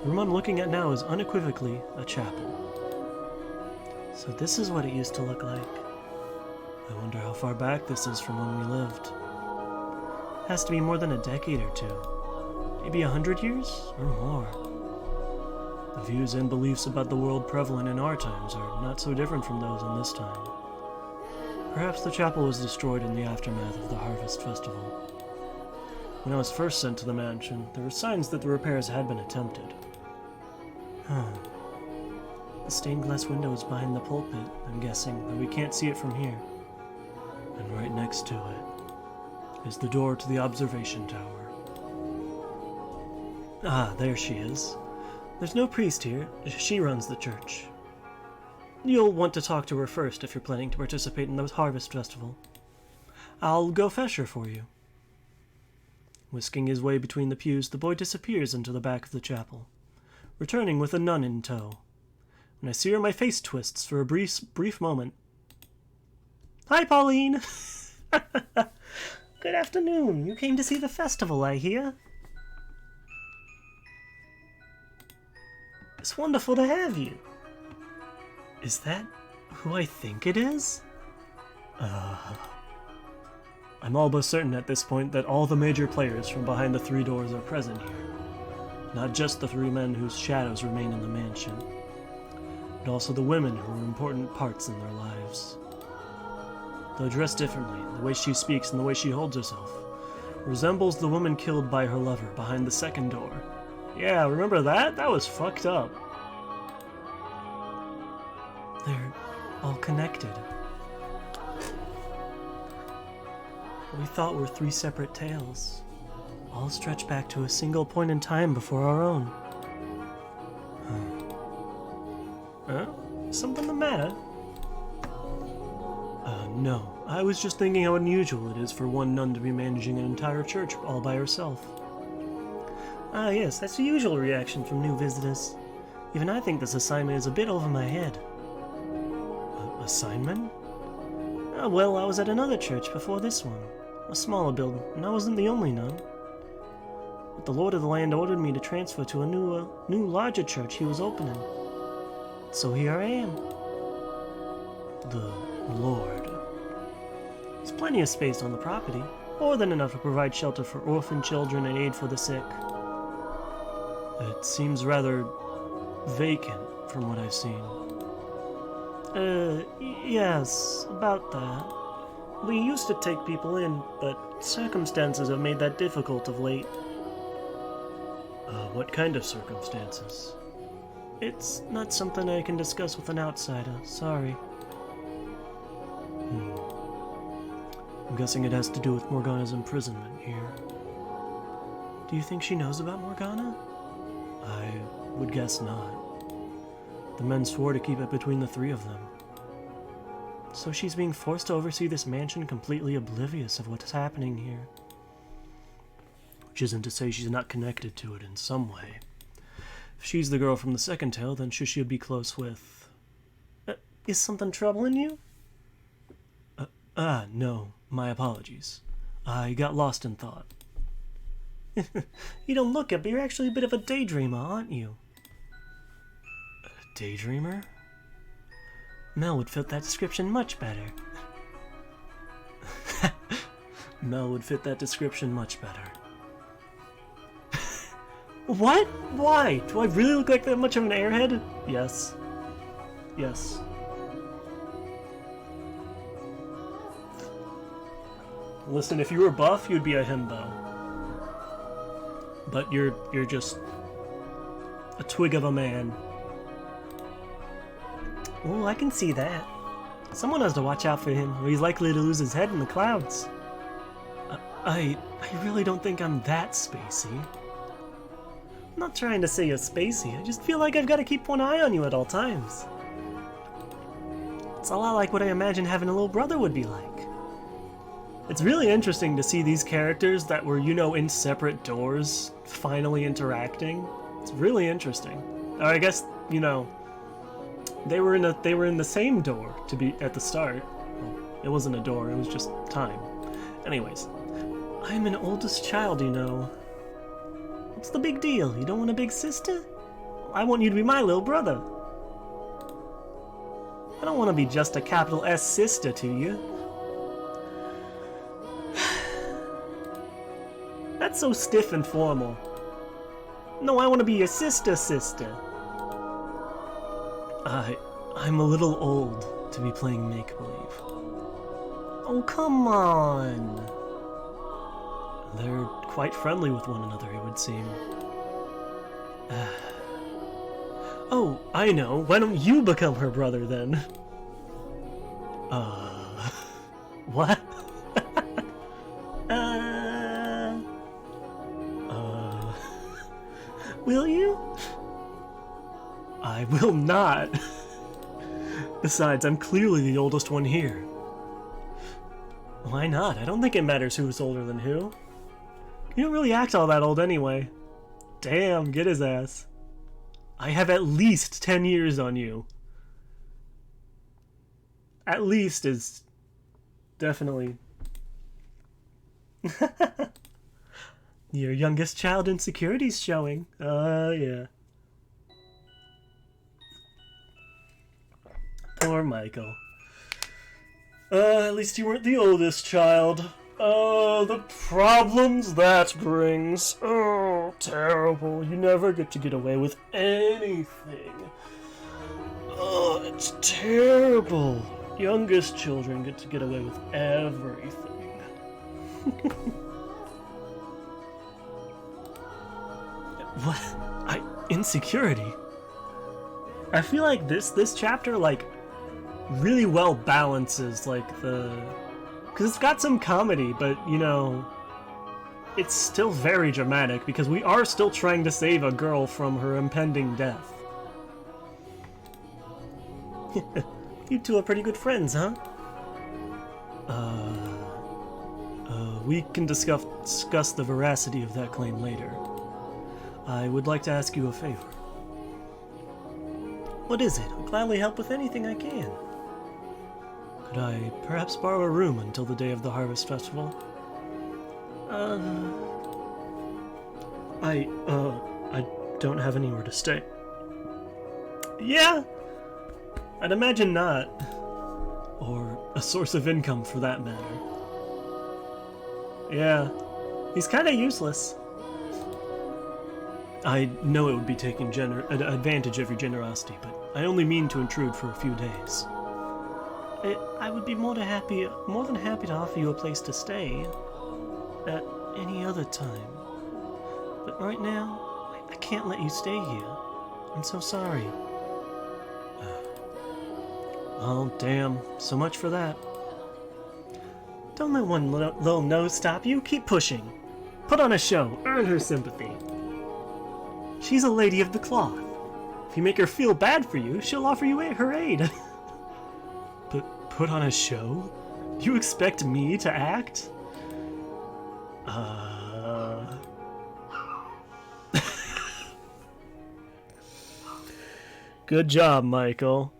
the room I'm looking at now is unequivocally a chapel. So this is what it used to look like. I wonder how far back this is from when we lived. Has to be more than a decade or 2. Maybe 100 years or more. The views and beliefs about the world prevalent in our times are not so different from those in this time. Perhaps the chapel was destroyed in the aftermath of the Harvest Festival. When I was first sent to the mansion, there were signs that the repairs had been attempted. Huh. The stained glass window is behind the pulpit, I'm guessing, though we can't see it from here. And right next to it is the door to the observation tower. Ah, there she is. There's no priest here. She runs the church. You'll want to talk to her first if you're planning to participate in the harvest festival. I'll go fetch her for you. Whisking his way between the pews, the boy disappears into the back of the chapel, returning with a nun in tow. When I see her, my face twists for a brief moment. Hi, Pauline! Good afternoon. You came to see the festival, I hear. It's wonderful to have you. Is that who I think it is? I'm almost certain at this point that all the major players from behind the 3 doors are present here. Not just the 3 men whose shadows remain in the mansion, but also the women who are important parts in their lives. Though dressed differently, the way she speaks and the way she holds herself resembles the woman killed by her lover behind the 2nd door. Yeah, remember that? That was fucked up. They're all connected. We thought were 3 separate tales, all stretch back to a single point in time before our own. Huh? Something the matter? No. I was just thinking how unusual it is for one nun to be managing an entire church all by herself. Ah, yes, that's the usual reaction from new visitors. Even I think this assignment is a bit over my head. Assignment? Well, I was at another church before this one. A smaller building, and I wasn't the only nun. But the lord of the land ordered me to transfer to a new larger church he was opening. So here I am. The Lord. There's plenty of space on the property, more than enough to provide shelter for orphan children and aid for the sick. It seems rather vacant from what I've seen. Yes, about that. We used to take people in, but circumstances have made that difficult of late. What kind of circumstances? It's not something I can discuss with an outsider, sorry. I'm guessing it has to do with Morgana's imprisonment here. Do you think she knows about Morgana? I would guess not. The men swore to keep it between the 3 of them. So she's being forced to oversee this mansion completely oblivious of what's happening here. Which isn't to say she's not connected to it in some way. If she's the girl from the 2nd tale, then she should be close with... is something troubling you? No. My apologies. I got lost in thought. You don't look it, but you're actually a bit of a daydreamer, aren't you? A daydreamer? Mel would fit that description much better. Mel would fit that description much better. What? Why? Do I really look like that much of an airhead? Yes. Yes. Listen, if you were buff, you'd be a himbo. But you're just a twig of a man. Oh, I can see that. Someone has to watch out for him, or he's likely to lose his head in the clouds. I really don't think I'm that spacey. I'm not trying to say you're spacey, I just feel like I've got to keep one eye on you at all times. It's a lot like what I imagine having a little brother would be like. It's really interesting to see these characters that were, in separate doors, finally interacting. It's really interesting. Or I guess, they were in the same door to be at the start. Well, it wasn't a door, it was just time. Anyways, I'm an oldest child, What's the big deal? You don't want a big sister? I want you to be my little brother. I don't want to be just a capital S sister to you. That's so stiff and formal. No, I want to be your sister. I'm a little old to be playing make-believe. Oh, come on. They're quite friendly with one another, it would seem. Oh, I know. Why don't you become her brother, then? What? Will you? I will not. Besides, I'm clearly the oldest one here. Why not? I don't think it matters who's older than who. You don't really act all that old anyway. Damn, get his ass. I have at least 10 years on you. At least is definitely... Your youngest child insecurity's showing. Yeah. Poor Michael. At least you weren't the oldest child. Oh, the problems that brings. Oh, terrible. You never get to get away with anything. Oh, it's terrible. Youngest children get to get away with everything. What? Insecurity? I feel like this chapter, like, really well balances, like, because it's got some comedy, but, you know, it's still very dramatic, because we are still trying to save a girl from her impending death. You two are pretty good friends, huh? We can discuss the veracity of that claim later. I would like to ask you a favor. What is it? I'll gladly help with anything I can. Could I perhaps borrow a room until the day of the Harvest Festival? I don't have anywhere to stay. Yeah! I'd imagine not. Or a source of income, for that matter. Yeah. He's kinda useless. I know it would be taking advantage of your generosity, but I only mean to intrude for a few days. I would be more than happy to offer you a place to stay at any other time. But right now, I can't let you stay here. I'm so sorry. Oh, damn. So much for that. Don't let one little no stop you. Keep pushing. Put on a show. Earn her sympathy. She's a lady of the cloth. If you make her feel bad for you, she'll offer you her aid. But put on a show? You expect me to act? Good job, Michael.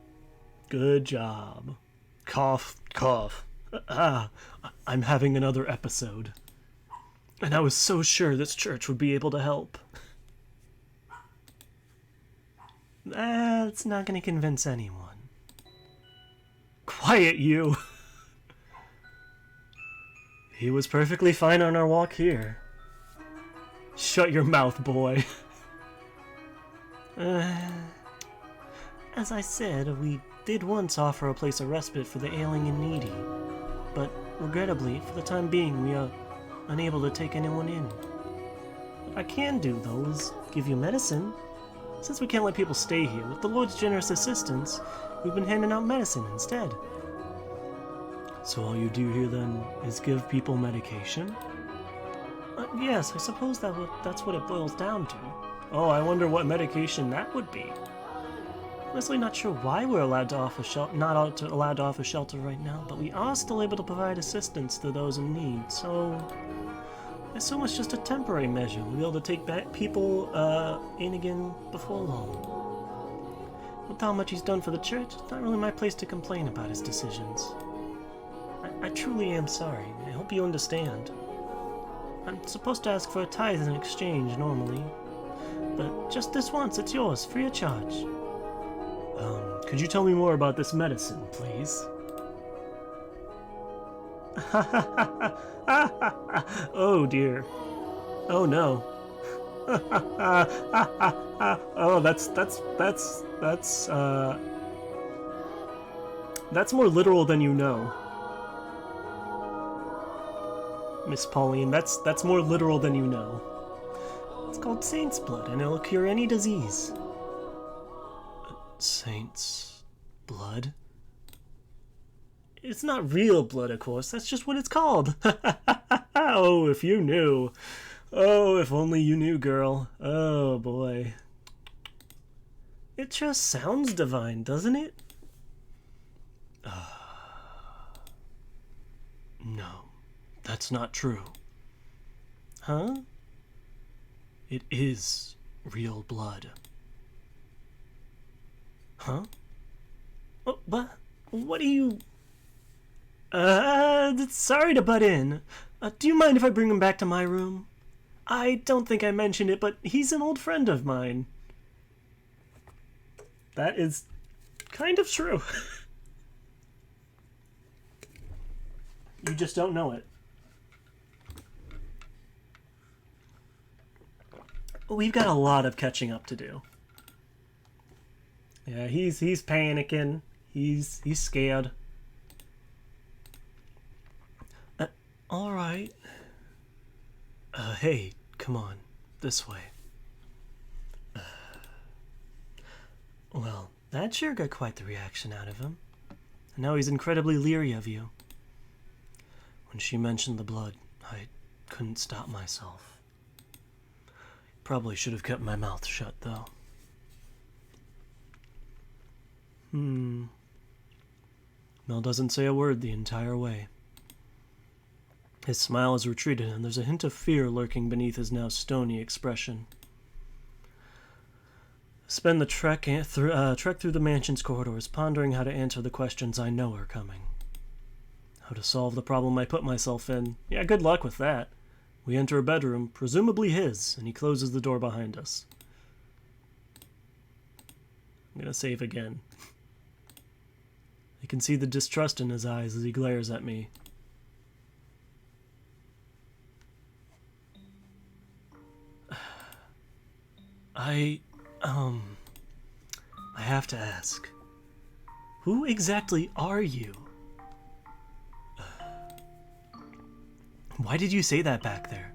Good job. Cough, cough. I'm having another episode. And I was so sure this church would be able to help. That's not going to convince anyone. Quiet, you! He was perfectly fine on our walk here. Shut your mouth, boy. As I said, we did once offer a place of respite for the ailing and needy, but regrettably, for the time being, we are unable to take anyone in. What I can do, though, is give you medicine. Since we can't let people stay here, with the Lord's generous assistance, we've been handing out medicine instead. So all you do here, then, is give people medication? Yes, I suppose that's what it boils down to. Oh, I wonder what medication that would be. Honestly, not sure why we're allowed to offer allowed to offer shelter right now, but we are still able to provide assistance to those in need. So, I assume it's just a temporary measure. We'll be able to take back people in again before long. With how much he's done for the church, it's not really my place to complain about his decisions. I truly am sorry. I hope you understand. I'm supposed to ask for a tithe in exchange normally, but just this once, it's yours, free of charge. Could you tell me more about this medicine, please? Oh dear. Oh no. Oh, that's more literal than you know. Miss Pauline. That's more literal than you know. It's called saint's blood, and it'll cure any disease. Saint's blood? It's not real blood, of course. That's just what it's called. Oh, if you knew. Oh, if only you knew, girl. Oh, boy. It just sounds divine, doesn't it? No, that's not true. Huh? It is real blood. Huh? What? What do you... sorry to butt in. Do you mind if I bring him back to my room? I don't think I mentioned it, but he's an old friend of mine. That is kind of true. You just don't know it. We've got a lot of catching up to do. Yeah, he's panicking. He's scared. All right. Hey, come on, this way. Well, that sure got quite the reaction out of him. And now he's incredibly leery of you. When she mentioned the blood, I couldn't stop myself. Probably should have kept my mouth shut, though. Mel doesn't say a word the entire way. His smile has retreated, and there's a hint of fear lurking beneath his now stony expression. Spend the trek through the mansion's corridors, pondering how to answer the questions I know are coming. How to solve the problem I put myself in. Yeah, good luck with that. We enter a bedroom, presumably his, and he closes the door behind us. I'm gonna save again. I can see the distrust in his eyes as he glares at me. I have to ask, who exactly are you? Why did you say that back there?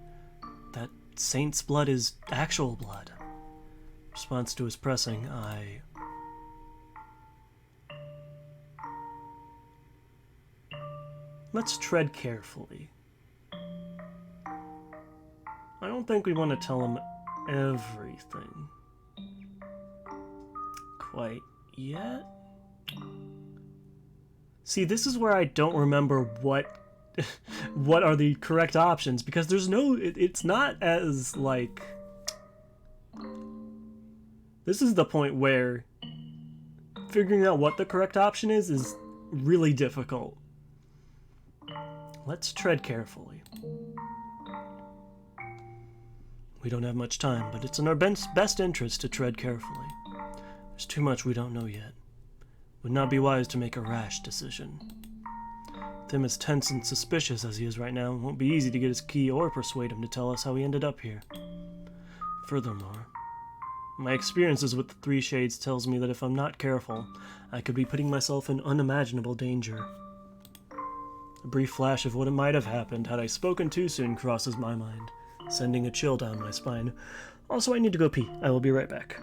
That saint's blood is actual blood. Response to his pressing, Let's tread carefully. I don't think we want to tell him everything quite yet. See, this is where I don't remember what are the correct options, because there's no... It's not as, like... This is the point where figuring out what the correct option is really difficult. Let's tread carefully. We don't have much time, but it's in our best interest to tread carefully. There's too much we don't know yet. Would not be wise to make a rash decision. With him as tense and suspicious as he is right now, it won't be easy to get his key or persuade him to tell us how he ended up here. Furthermore, my experiences with the Three Shades tells me that if I'm not careful, I could be putting myself in unimaginable danger. A brief flash of what might have happened had I spoken too soon crosses my mind, sending a chill down my spine. Also, I need to go pee. I will be right back.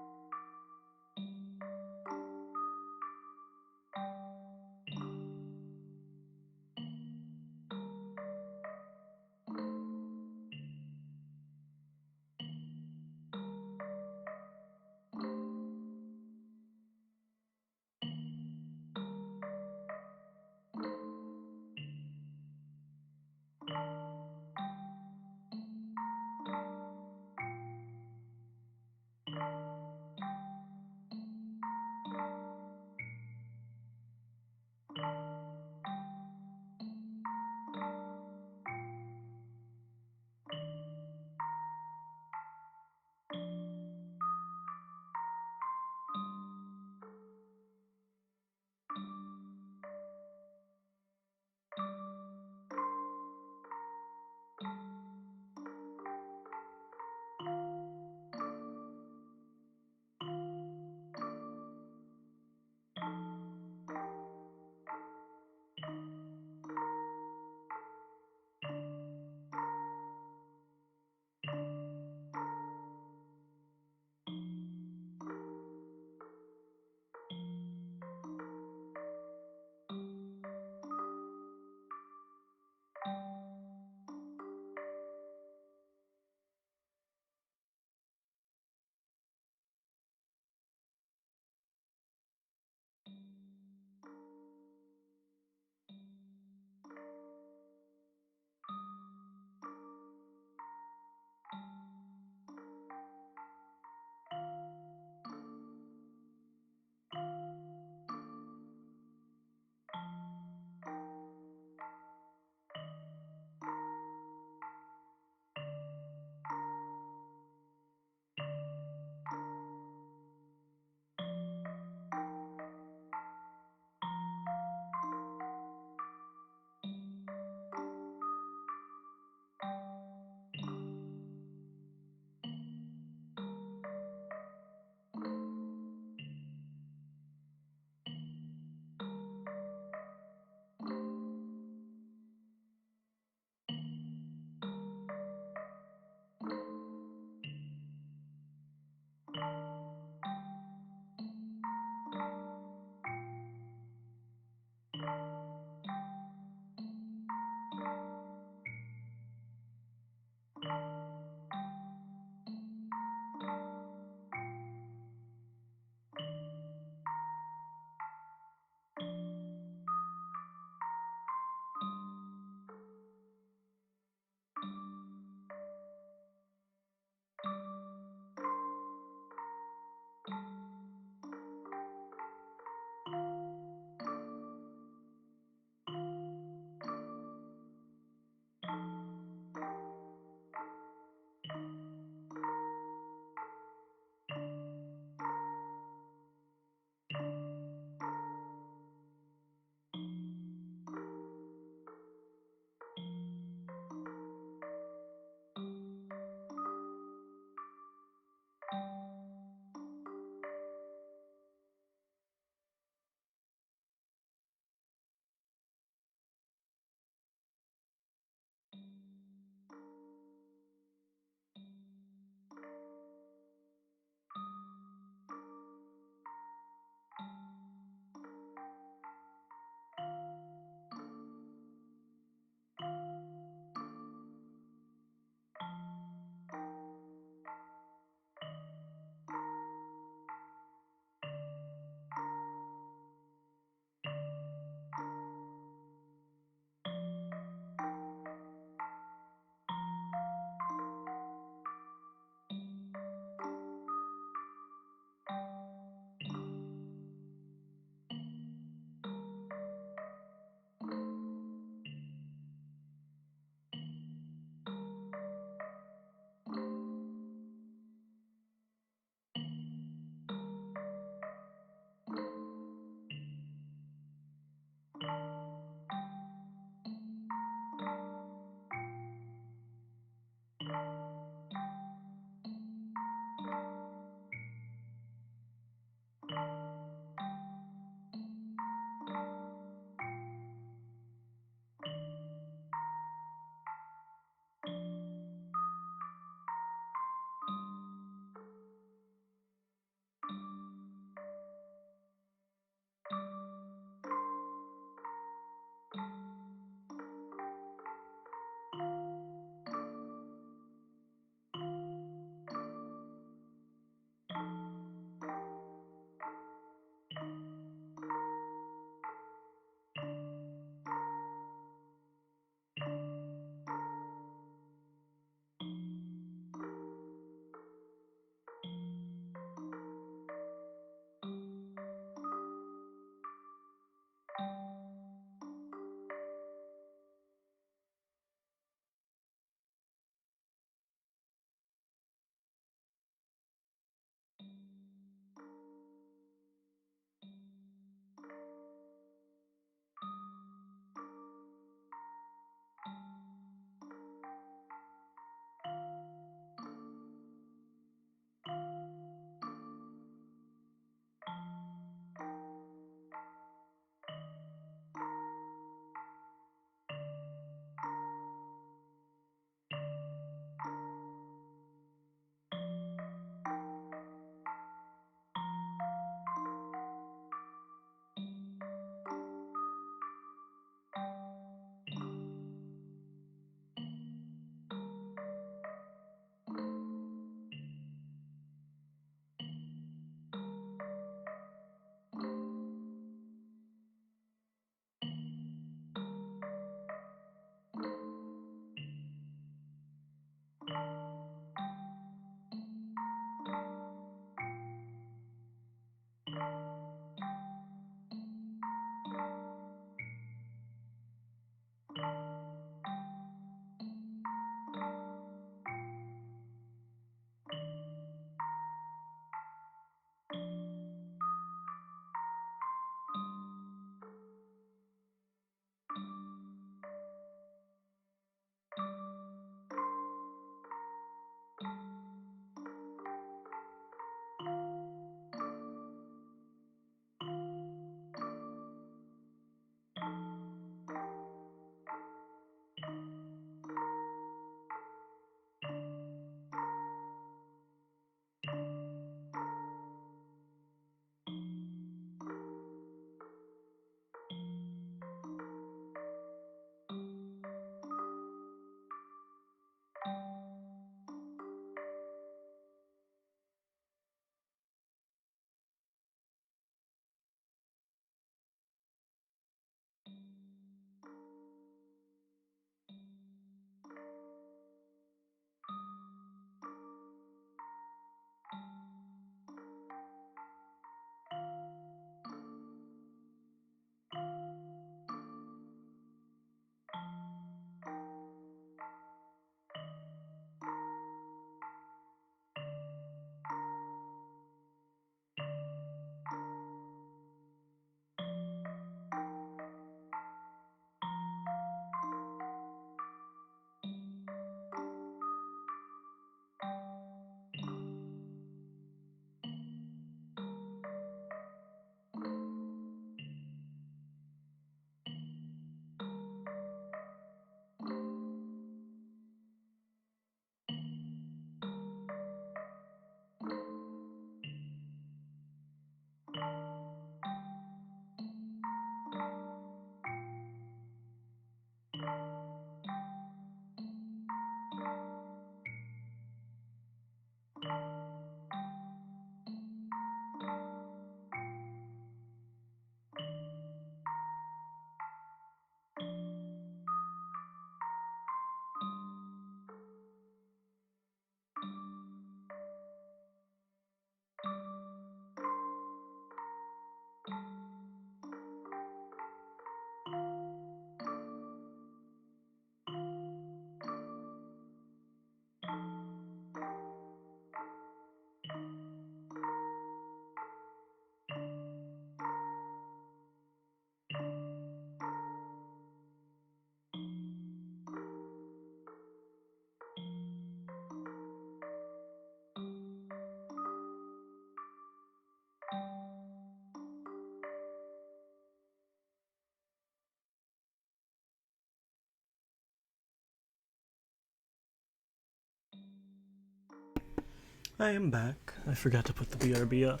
I am back. I forgot to put the BRB up.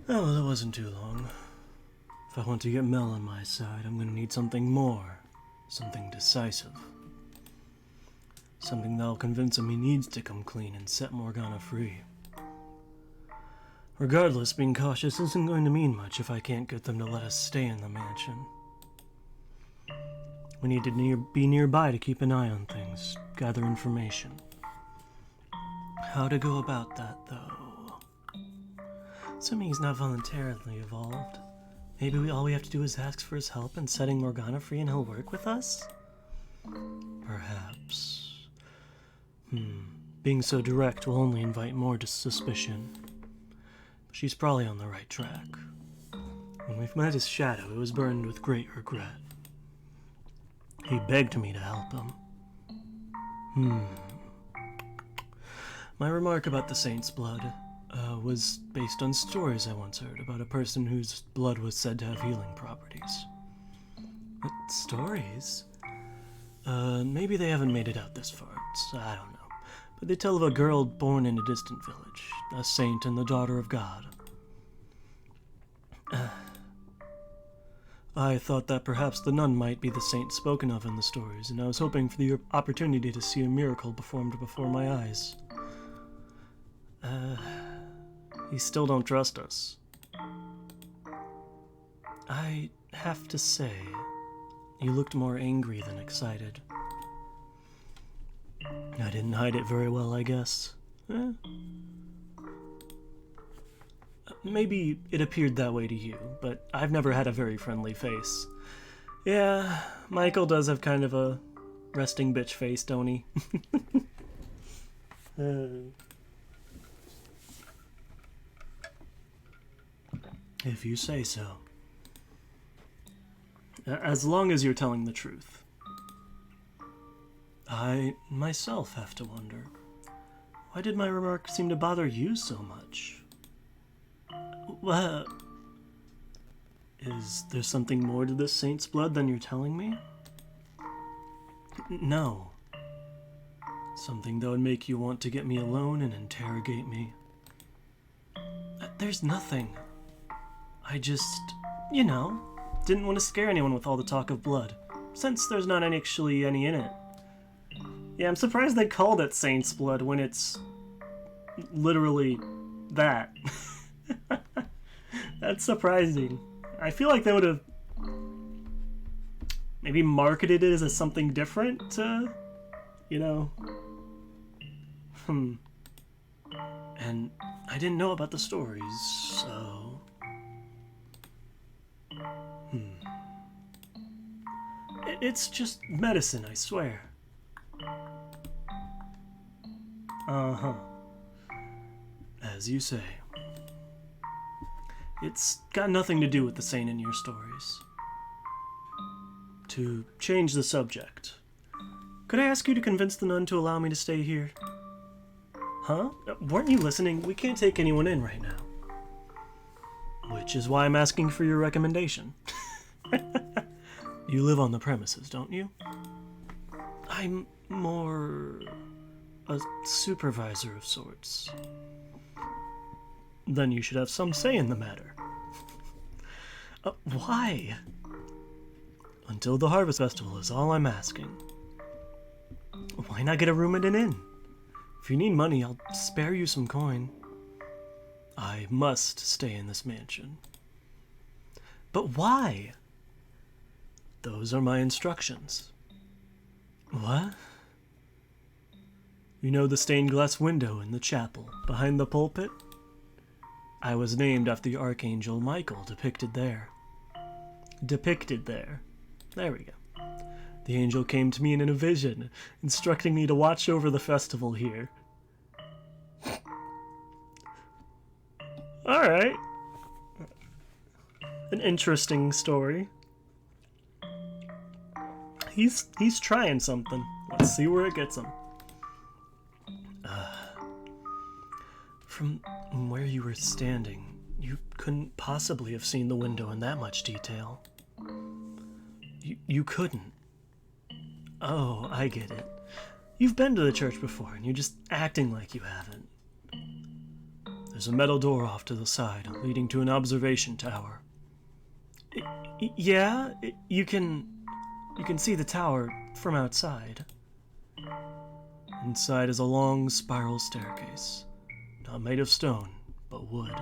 Oh, well, it wasn't too long. If I want to get Mel on my side, I'm gonna need something more. Something decisive. Something that'll convince him he needs to come clean and set Morgana free. Regardless, being cautious isn't going to mean much if I can't get them to let us stay in the mansion. We need to be nearby to keep an eye on things, gather information. How to go about that, though? Assuming he's not voluntarily evolved, maybe all we have to do is ask for his help in setting Morgana free and he'll work with us? Perhaps. Being so direct will only invite more suspicion. But she's probably on the right track. When we met his shadow, it was burned with great regret. He begged me to help him. My remark about the saint's blood was based on stories I once heard about a person whose blood was said to have healing properties. But stories? Maybe they haven't made it out this far, so I don't know. But they tell of a girl born in a distant village, a saint and the daughter of God. I thought that perhaps the nun might be the saint spoken of in the stories, and I was hoping for the opportunity to see a miracle performed before my eyes. You still don't trust us. I have to say, you looked more angry than excited. I didn't hide it very well, I guess. Maybe it appeared that way to you, but I've never had a very friendly face. Yeah, Michael does have kind of a resting bitch face, don't he? If you say so. As long as you're telling the truth. I myself have to wonder. Why did my remark seem to bother you so much? What? Is there something more to this saint's blood than you're telling me? No. Something that would make you want to get me alone and interrogate me. There's nothing. I just, didn't want to scare anyone with all the talk of blood, since there's not actually any in it. Yeah, I'm surprised they called it Saint's Blood when it's literally that. That's surprising. I feel like they would have maybe marketed it as something different to, And I didn't know about the stories, so... It's just medicine, I swear. Uh-huh. As you say. It's got nothing to do with the saint in your stories. To change the subject, could I ask you to convince the nun to allow me to stay here? Huh? Weren't you listening? We can't take anyone in right now. Which is why I'm asking for your recommendation. You live on the premises, don't you? I'm more... a supervisor of sorts. Then you should have some say in the matter. Why? Until the Harvest Festival is all I'm asking. Why not get a room at an inn? If you need money, I'll spare you some coin. I must stay in this mansion. But why? Those are my instructions. What? You know the stained glass window in the chapel, behind the pulpit? I was named after the Archangel Michael depicted there. There we go. The angel came to me in a vision, instructing me to watch over the festival here. Alright. An interesting story. He's trying something. Let's see where it gets him. From where you were standing, you couldn't possibly have seen the window in that much detail. You couldn't. Oh, I get it. You've been to the church before, and you're just acting like you haven't. There's a metal door off to the side, leading to an observation tower. Yeah, you can see the tower from outside. Inside is a long spiral staircase, not made of stone, but wood.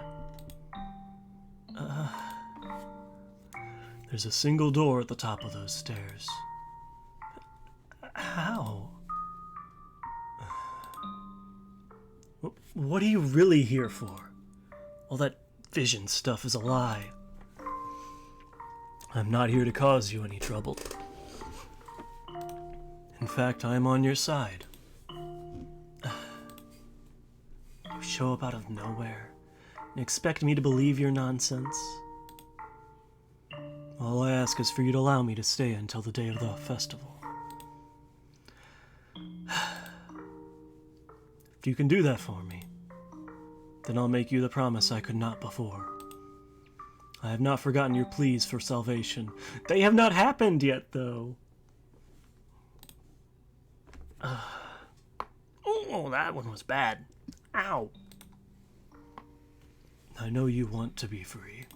There's a single door at the top of those stairs. How? What are you really here for? All that vision stuff is a lie. I'm not here to cause you any trouble. In fact, I'm on your side. You show up out of nowhere and expect me to believe your nonsense? All I ask is for you to allow me to stay until the day of the festival. If you can do that for me, then I'll make you the promise I could not before. I have not forgotten your pleas for salvation. They have not happened yet, though. Oh, that one was bad. Ow. I know you want to be free.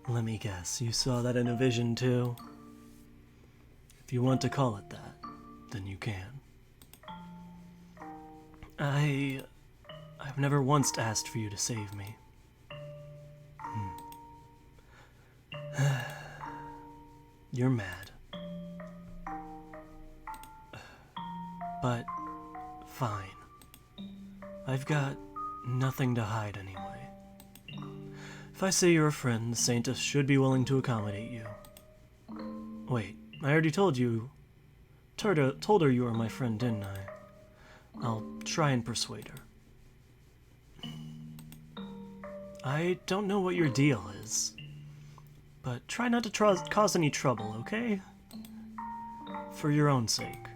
Let me guess, you saw that in a vision too? If you want to call it that, then you can. I've never once asked for you to save me. You're mad. But, fine. I've got nothing to hide anyway. If I say you're a friend, the Saintess should be willing to accommodate you. Wait, I already told you... told her you were my friend, didn't I? I'll try and persuade her. I don't know what your deal is, but try not to cause any trouble, okay? For your own sake.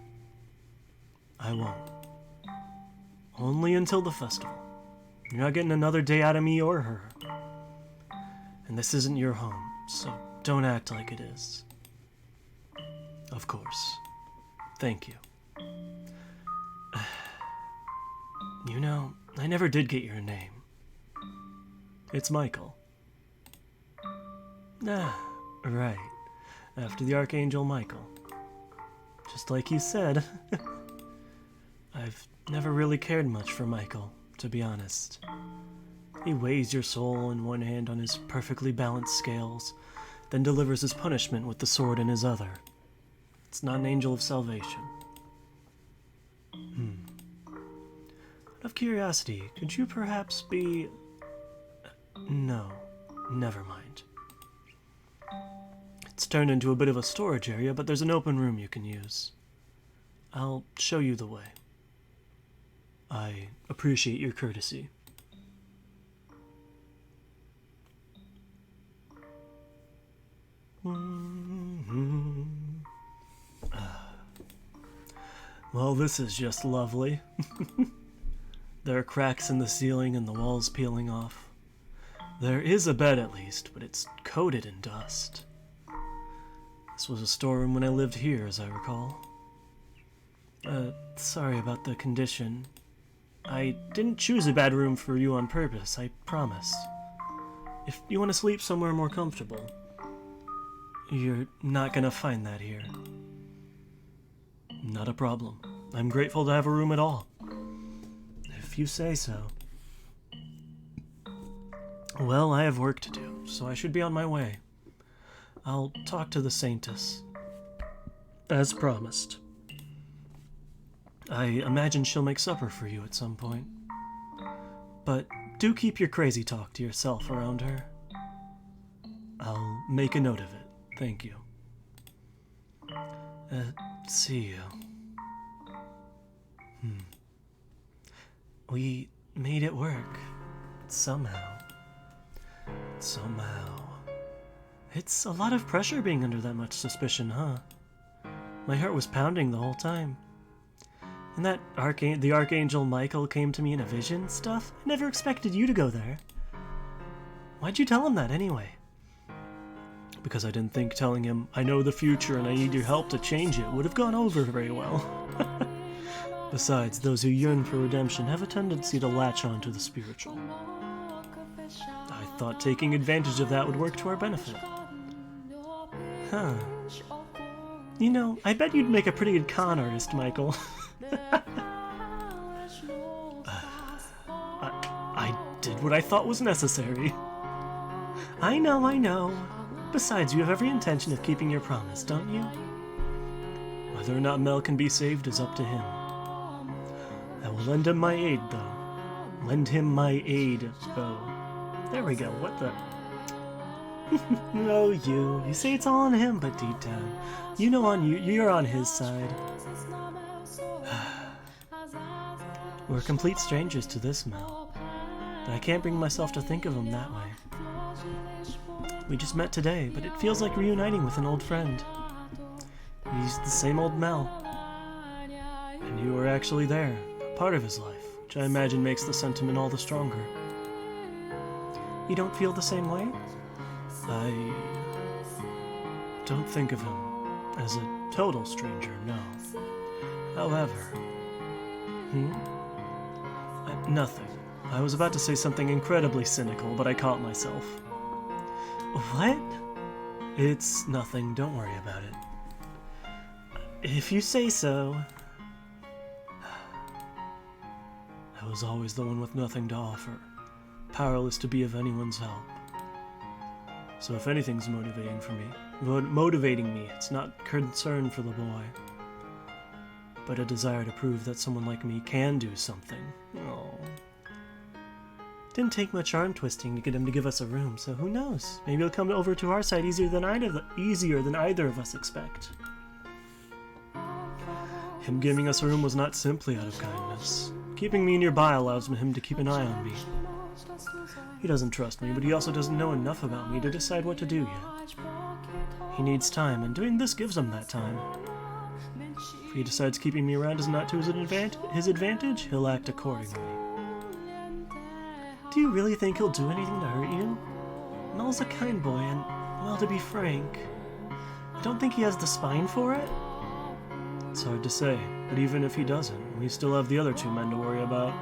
I won't. Only until the festival. You're not getting another day out of me or her. And this isn't your home, so don't act like it is. Of course. Thank you. You know, I never did get your name. It's Michael. Ah, right. After the Archangel Michael. Just like you said. I've never really cared much for Michael, to be honest. He weighs your soul in one hand on his perfectly balanced scales, then delivers his punishment with the sword in his other. It's not an angel of salvation. Out of curiosity, could you perhaps be... No, never mind. It's turned into a bit of a storage area, but there's an open room you can use. I'll show you the way. I appreciate your courtesy. Well, this is just lovely. There are cracks in the ceiling and the walls peeling off. There is a bed at least, but it's coated in dust. This was a storeroom when I lived here, as I recall. Sorry about the condition. I didn't choose a bad room for you on purpose, I promise. If you want to sleep somewhere more comfortable, you're not gonna find that here. Not a problem. I'm grateful to have a room at all. If you say so. Well, I have work to do, so I should be on my way. I'll talk to the Saintess. As promised. I imagine she'll make supper for you at some point. But do keep your crazy talk to yourself around her. I'll make a note of it. Thank you. See you. We made it work. Somehow. It's a lot of pressure being under that much suspicion, huh? My heart was pounding the whole time. And that the Archangel Michael came to me in a vision stuff? I never expected you to go there. Why'd you tell him that anyway? Because I didn't think telling him, I know the future and I need your help to change it, would have gone over very well. Besides, those who yearn for redemption have a tendency to latch on to the spiritual. I thought taking advantage of that would work to our benefit. Huh. You know, I bet you'd make a pretty good con artist, Michael. I did what I thought was necessary. I know. Besides, you have every intention of keeping your promise, don't you? Whether or not Mel can be saved is up to him. I will lend him my aid, though. There we go, what the... No, you say it's all on him, but deep down, you know you're on his side. We're complete strangers to this, Mel, but I can't bring myself to think of him that way. We just met today, but it feels like reuniting with an old friend. He's the same old Mel. And you were actually there, a part of his life, which I imagine makes the sentiment all the stronger. You don't feel the same way? I don't think of him as a total stranger, no. However... Nothing. I was about to say something incredibly cynical, but I caught myself. What? It's nothing, don't worry about it. If you say so. I was always the one with nothing to offer, powerless to be of anyone's help. So if anything's motivating me, it's not concern for the boy, but a desire to prove that someone like me can do something. Oh. Didn't take much arm twisting to get him to give us a room, so who knows? Maybe he'll come over to our side easier than either of us expect. Him giving us a room was not simply out of kindness. Keeping me nearby allows him to keep an eye on me. He doesn't trust me, but he also doesn't know enough about me to decide what to do yet. He needs time, and doing this gives him that time. If he decides keeping me around is not to his advantage, he'll act accordingly. Do you really think he'll do anything to hurt you? Mel's a kind boy, and, well, to be frank, I don't think he has the spine for it. It's hard to say, but even if he doesn't, we still have the other two men to worry about.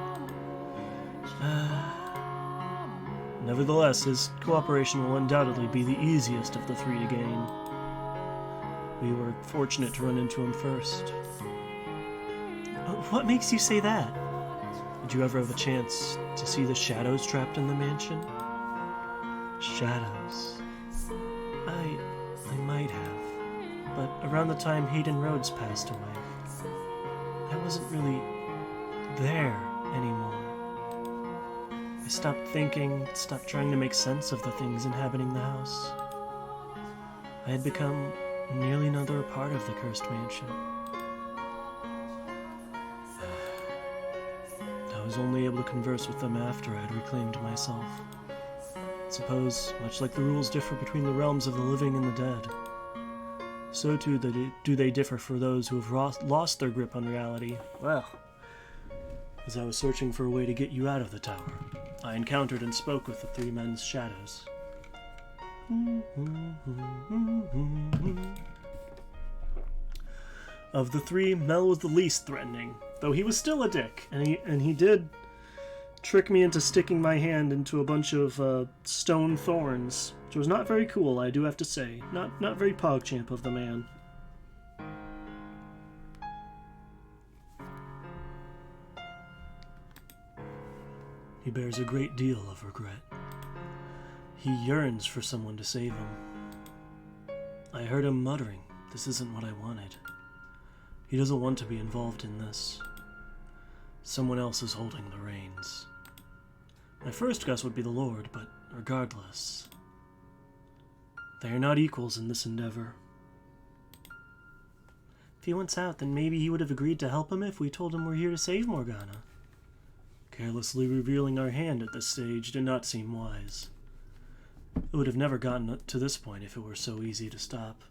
Nevertheless, his cooperation will undoubtedly be the easiest of the three to gain. We were fortunate to run into him first. What makes you say that? Did you ever have a chance to see the shadows trapped in the mansion? Shadows. I might have, but around the time Hayden Rhodes passed away, I wasn't really there anymore. I stopped thinking, stopped trying to make sense of the things inhabiting the house. I had become nearly another part of the cursed mansion. I was only able to converse with them after I had reclaimed myself. Suppose, much like the rules differ between the realms of the living and the dead, so too do they differ for those who have lost their grip on reality. Well, as I was searching for a way to get you out of the tower, I encountered and spoke with the three men's shadows. Of the three, Mel was the least threatening, though he was still a dick, and he did trick me into sticking my hand into a bunch of stone thorns, which was not very cool, I do have to say. Not very PogChamp of the man. He bears a great deal of regret. He yearns for someone to save him. I heard him muttering, "This isn't what I wanted." He doesn't want to be involved in this. Someone else is holding the reins. My first guess would be the Lord, but regardless, they are not equals in this endeavor. If he wants out, then maybe he would have agreed to help him if we told him we're here to save Morgana. Carelessly revealing our hand at this stage did not seem wise. It would have never gotten to this point if it were so easy to stop.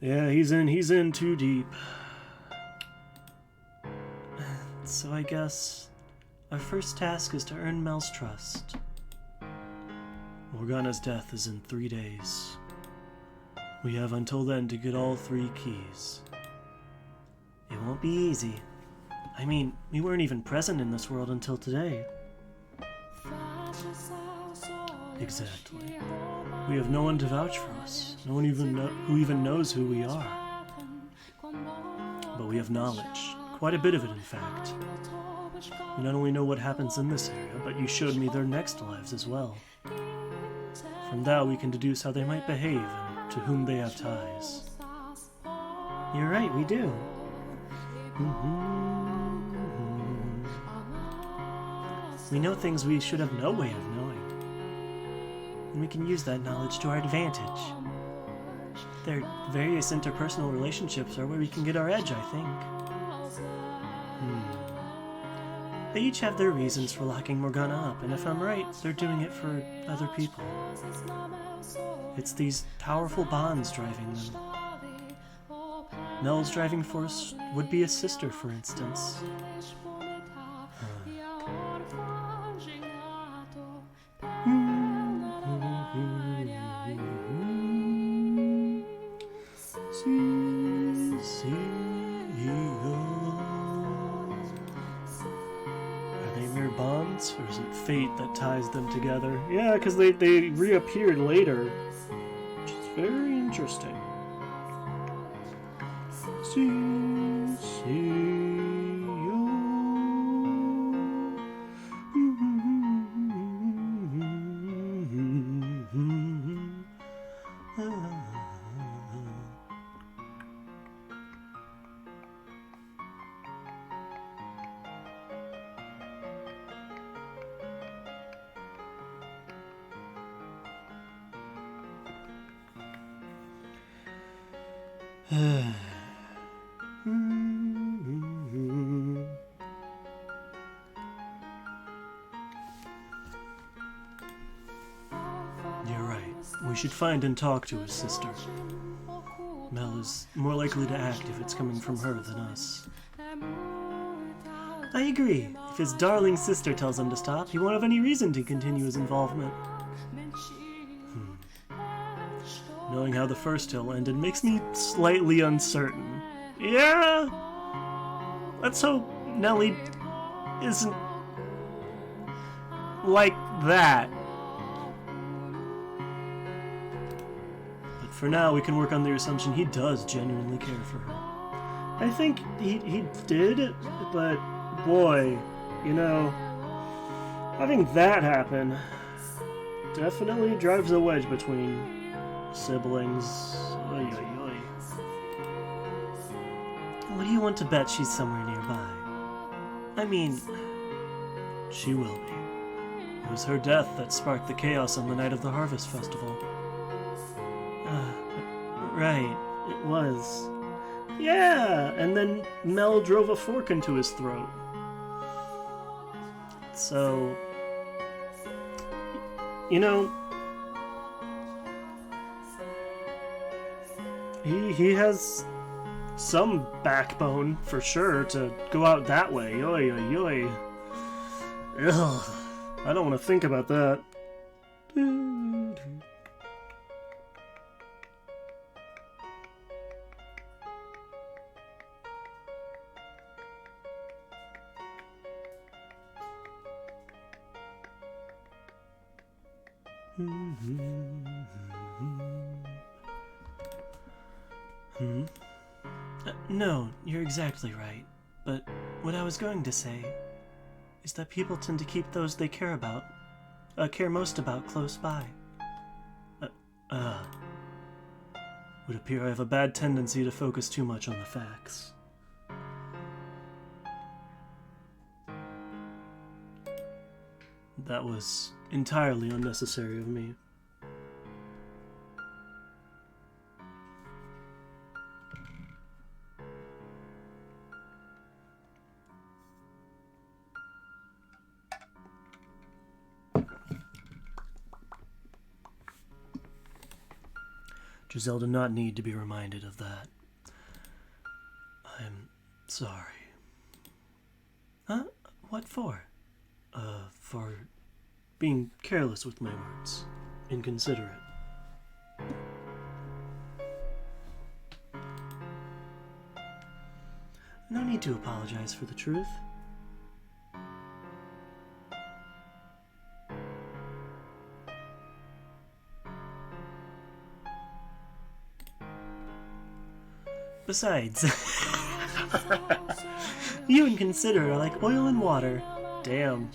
Yeah, he's in too deep. So I guess our first task is to earn Mel's trust. Morgana's death is in 3 days. We have until then to get all 3 keys. It won't be easy. I mean, we weren't even present in this world until today. Exactly. We have no one to vouch for us. No one who even knows who we are. But we have knowledge. Quite a bit of it, in fact. We not only know what happens in this area, but you showed me their next lives as well. From that we can deduce how they might behave and to whom they have ties. You're right, we do. We know things we should have no way of knowing. And we can use that knowledge to our advantage. Their various interpersonal relationships are where we can get our edge, I think. They each have their reasons for locking Morgana up, and if I'm right, they're doing it for other people. It's these powerful bonds driving them. Mel's driving force would be a sister, for instance. Bonds, or is it fate that ties them together? Yeah, because they reappeared later, which is very interesting. You're right. We should find and talk to his sister. Mel is more likely to act if it's coming from her than us. I agree. If his darling sister tells him to stop, he won't have any reason to continue his involvement. Knowing how the first tale ended makes me slightly uncertain. Yeah, let's hope Nellie isn't like that. But for now, we can work on the assumption he does genuinely care for her. I think he did, but boy, you know, having that happen definitely drives a wedge between siblings. Oy, oy, oy. What do you want to bet she's somewhere nearby? I mean, she will be. It was her death that sparked the chaos on the night of the Harvest Festival. Right, it was. Yeah, and then Mel drove a fork into his throat. So, you know, he has some backbone for sure to go out that way. Oy, oy, oy. Ugh, I don't want to think about that. No, you're exactly right. But what I was going to say is that people tend to keep those they care about, care most about close by. Would appear I have a bad tendency to focus too much on the facts. That was entirely unnecessary of me. Giselle did not need to be reminded of that. I'm sorry. Huh? What for? For being careless with my words. Inconsiderate. No need to apologize for the truth. Besides, you and considerate are like oil and water. Damn.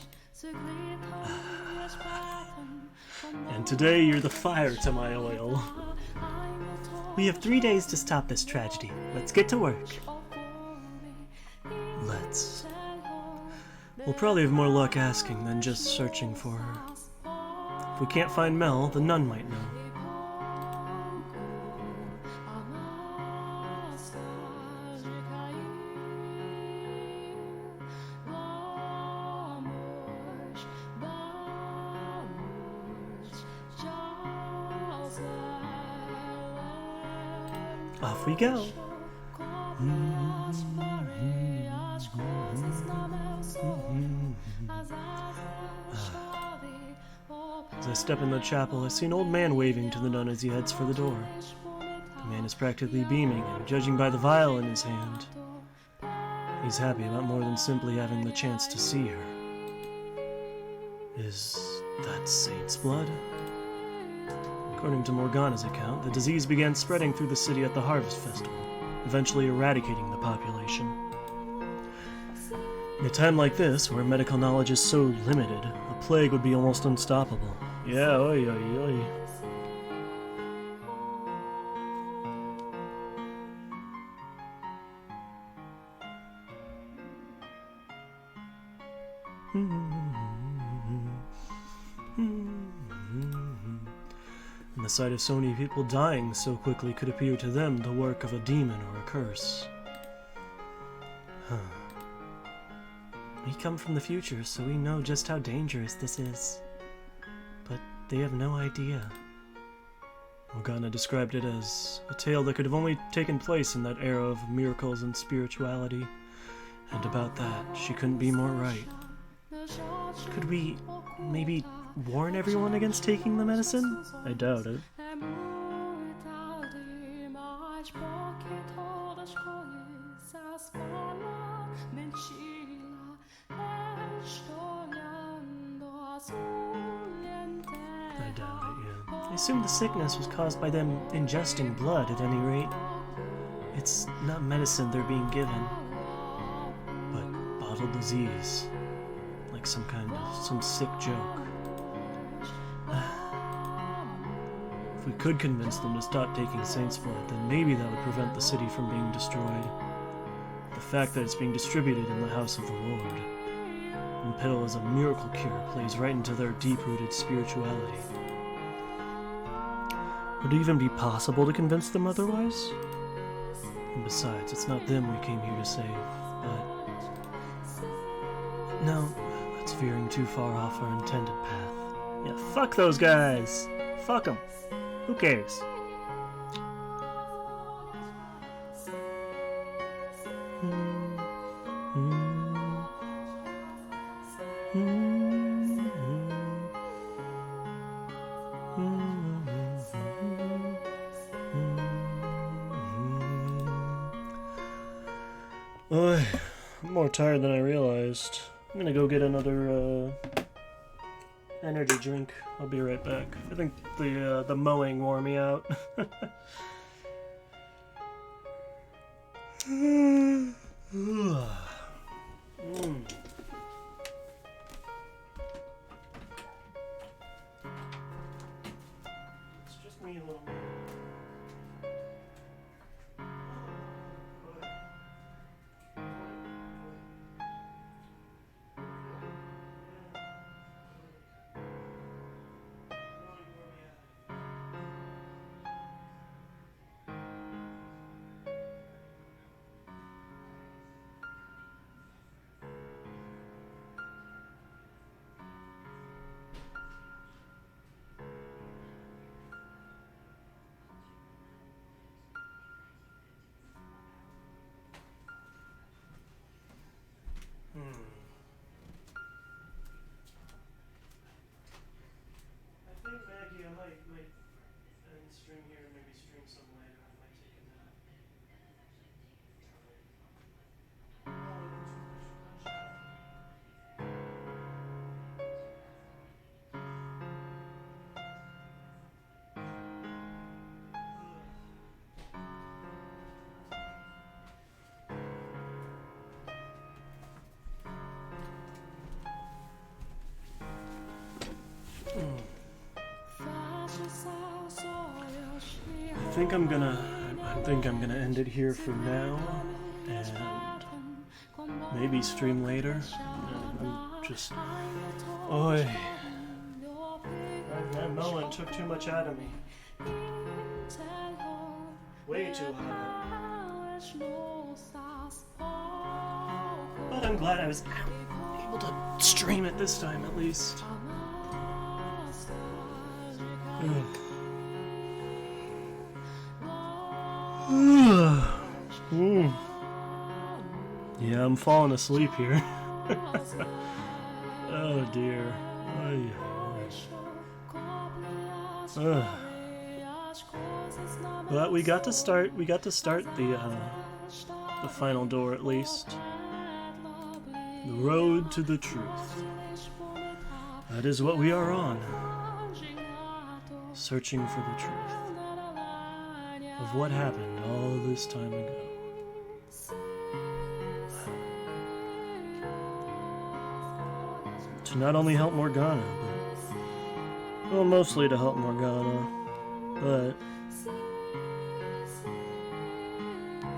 And today you're the fire to my oil. We have 3 days to stop this tragedy. Let's get to work. Let's. We'll probably have more luck asking than just searching for her. If we can't find Mel, the nun might know. Off we go. As I step in the chapel, I see an old man waving to the nun as he heads for the door. The man is practically beaming, and judging by the vial in his hand, he's happy about more than simply having the chance to see her. Is that Saint's blood? According to Morgana's account, the disease began spreading through the city at the Harvest Festival, eventually eradicating the population. In a time like this, where medical knowledge is so limited, a plague would be almost unstoppable. Yeah, oi, oi, oi. And the sight of so many people dying so quickly could appear to them the work of a demon or a curse. We come from the future, so we know just how dangerous this is. But they have no idea. Morgana described it as a tale that could have only taken place in that era of miracles and spirituality. And about that, she couldn't be more right. Could we maybe warn everyone against taking the medicine? I doubt it. doubt it, yeah. I assume the sickness was caused by them ingesting blood, at any rate. It's not medicine they're being given, but bottled disease. Like some sick joke. If we could convince them to stop taking Saint's Blood, then maybe that would prevent the city from being destroyed. The fact that it's being distributed in the House of the Lord and pill as a miracle cure plays right into their deep-rooted spirituality. Would it even be possible to convince them otherwise? And besides, it's not them we came here to save, but... No, that's veering too far off our intended path. Yeah, fuck those guys! Fuck them! Who cares? I'm more tired than I realized. I'm gonna go get another energy drink. I'll be right back. I think the mowing wore me out. It's just me a little more. I think Maggie, I might end stream here and maybe stream some later. I might take a nap. I think I'm gonna end it here for now, and maybe stream later. I'm just, that melon took too much out of me. Way too hot. But I'm glad I was able to stream it this time at least. Yeah, I'm falling asleep here. Oh dear. But we got to start the final door at least. The road to the truth. That is what we are on. Searching for the truth of what happened all this time ago. To not only help Morgana, but, well, mostly to help Morgana, but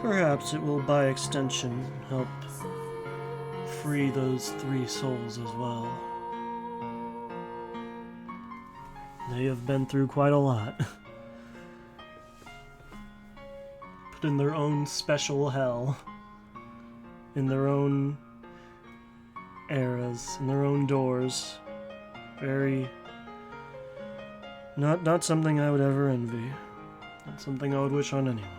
perhaps it will, by extension, help free those 3 souls as well. They have been through quite a lot. Put in their own special hell. In their own eras, in their own doors. Very... Not something I would ever envy. Not something I would wish on anyone.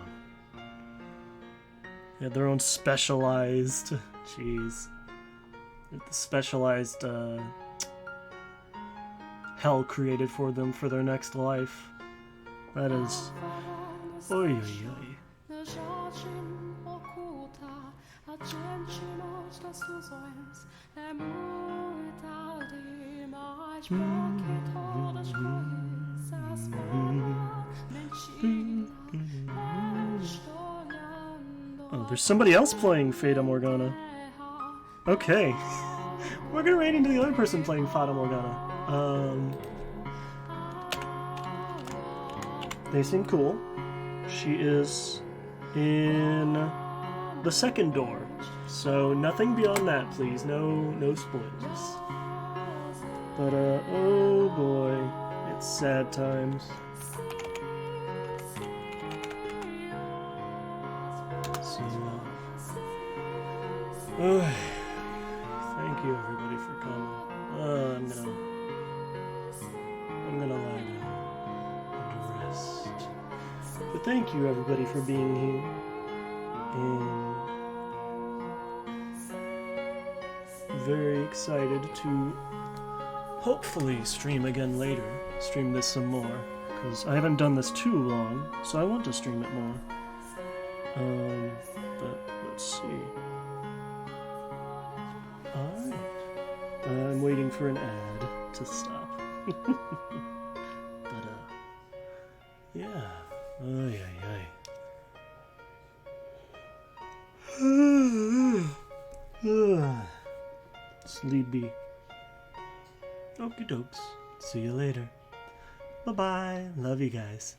They had their own specialized... Jeez. Specialized, hell created for them for their next life. That is... Oy, oy, oy. Oh, there's somebody else playing Fata Morgana. Okay. We're gonna raid into the other person playing Fata Morgana. They seem cool. She is in the second door. So nothing beyond that, please. No spoilers. But, oh boy. It's sad times. So, thank you everybody for coming. I'm gonna lie down and rest. But thank you everybody for being here. And very excited to hopefully stream again later. Stream this some more. Because I haven't done this too long, so I want to stream it more. But let's see. Alright. I'm waiting for an ad to stop. But, yeah. Ay, ay, ay. Sleepy. Okie dokes. See you later. Bye-bye. Love you guys.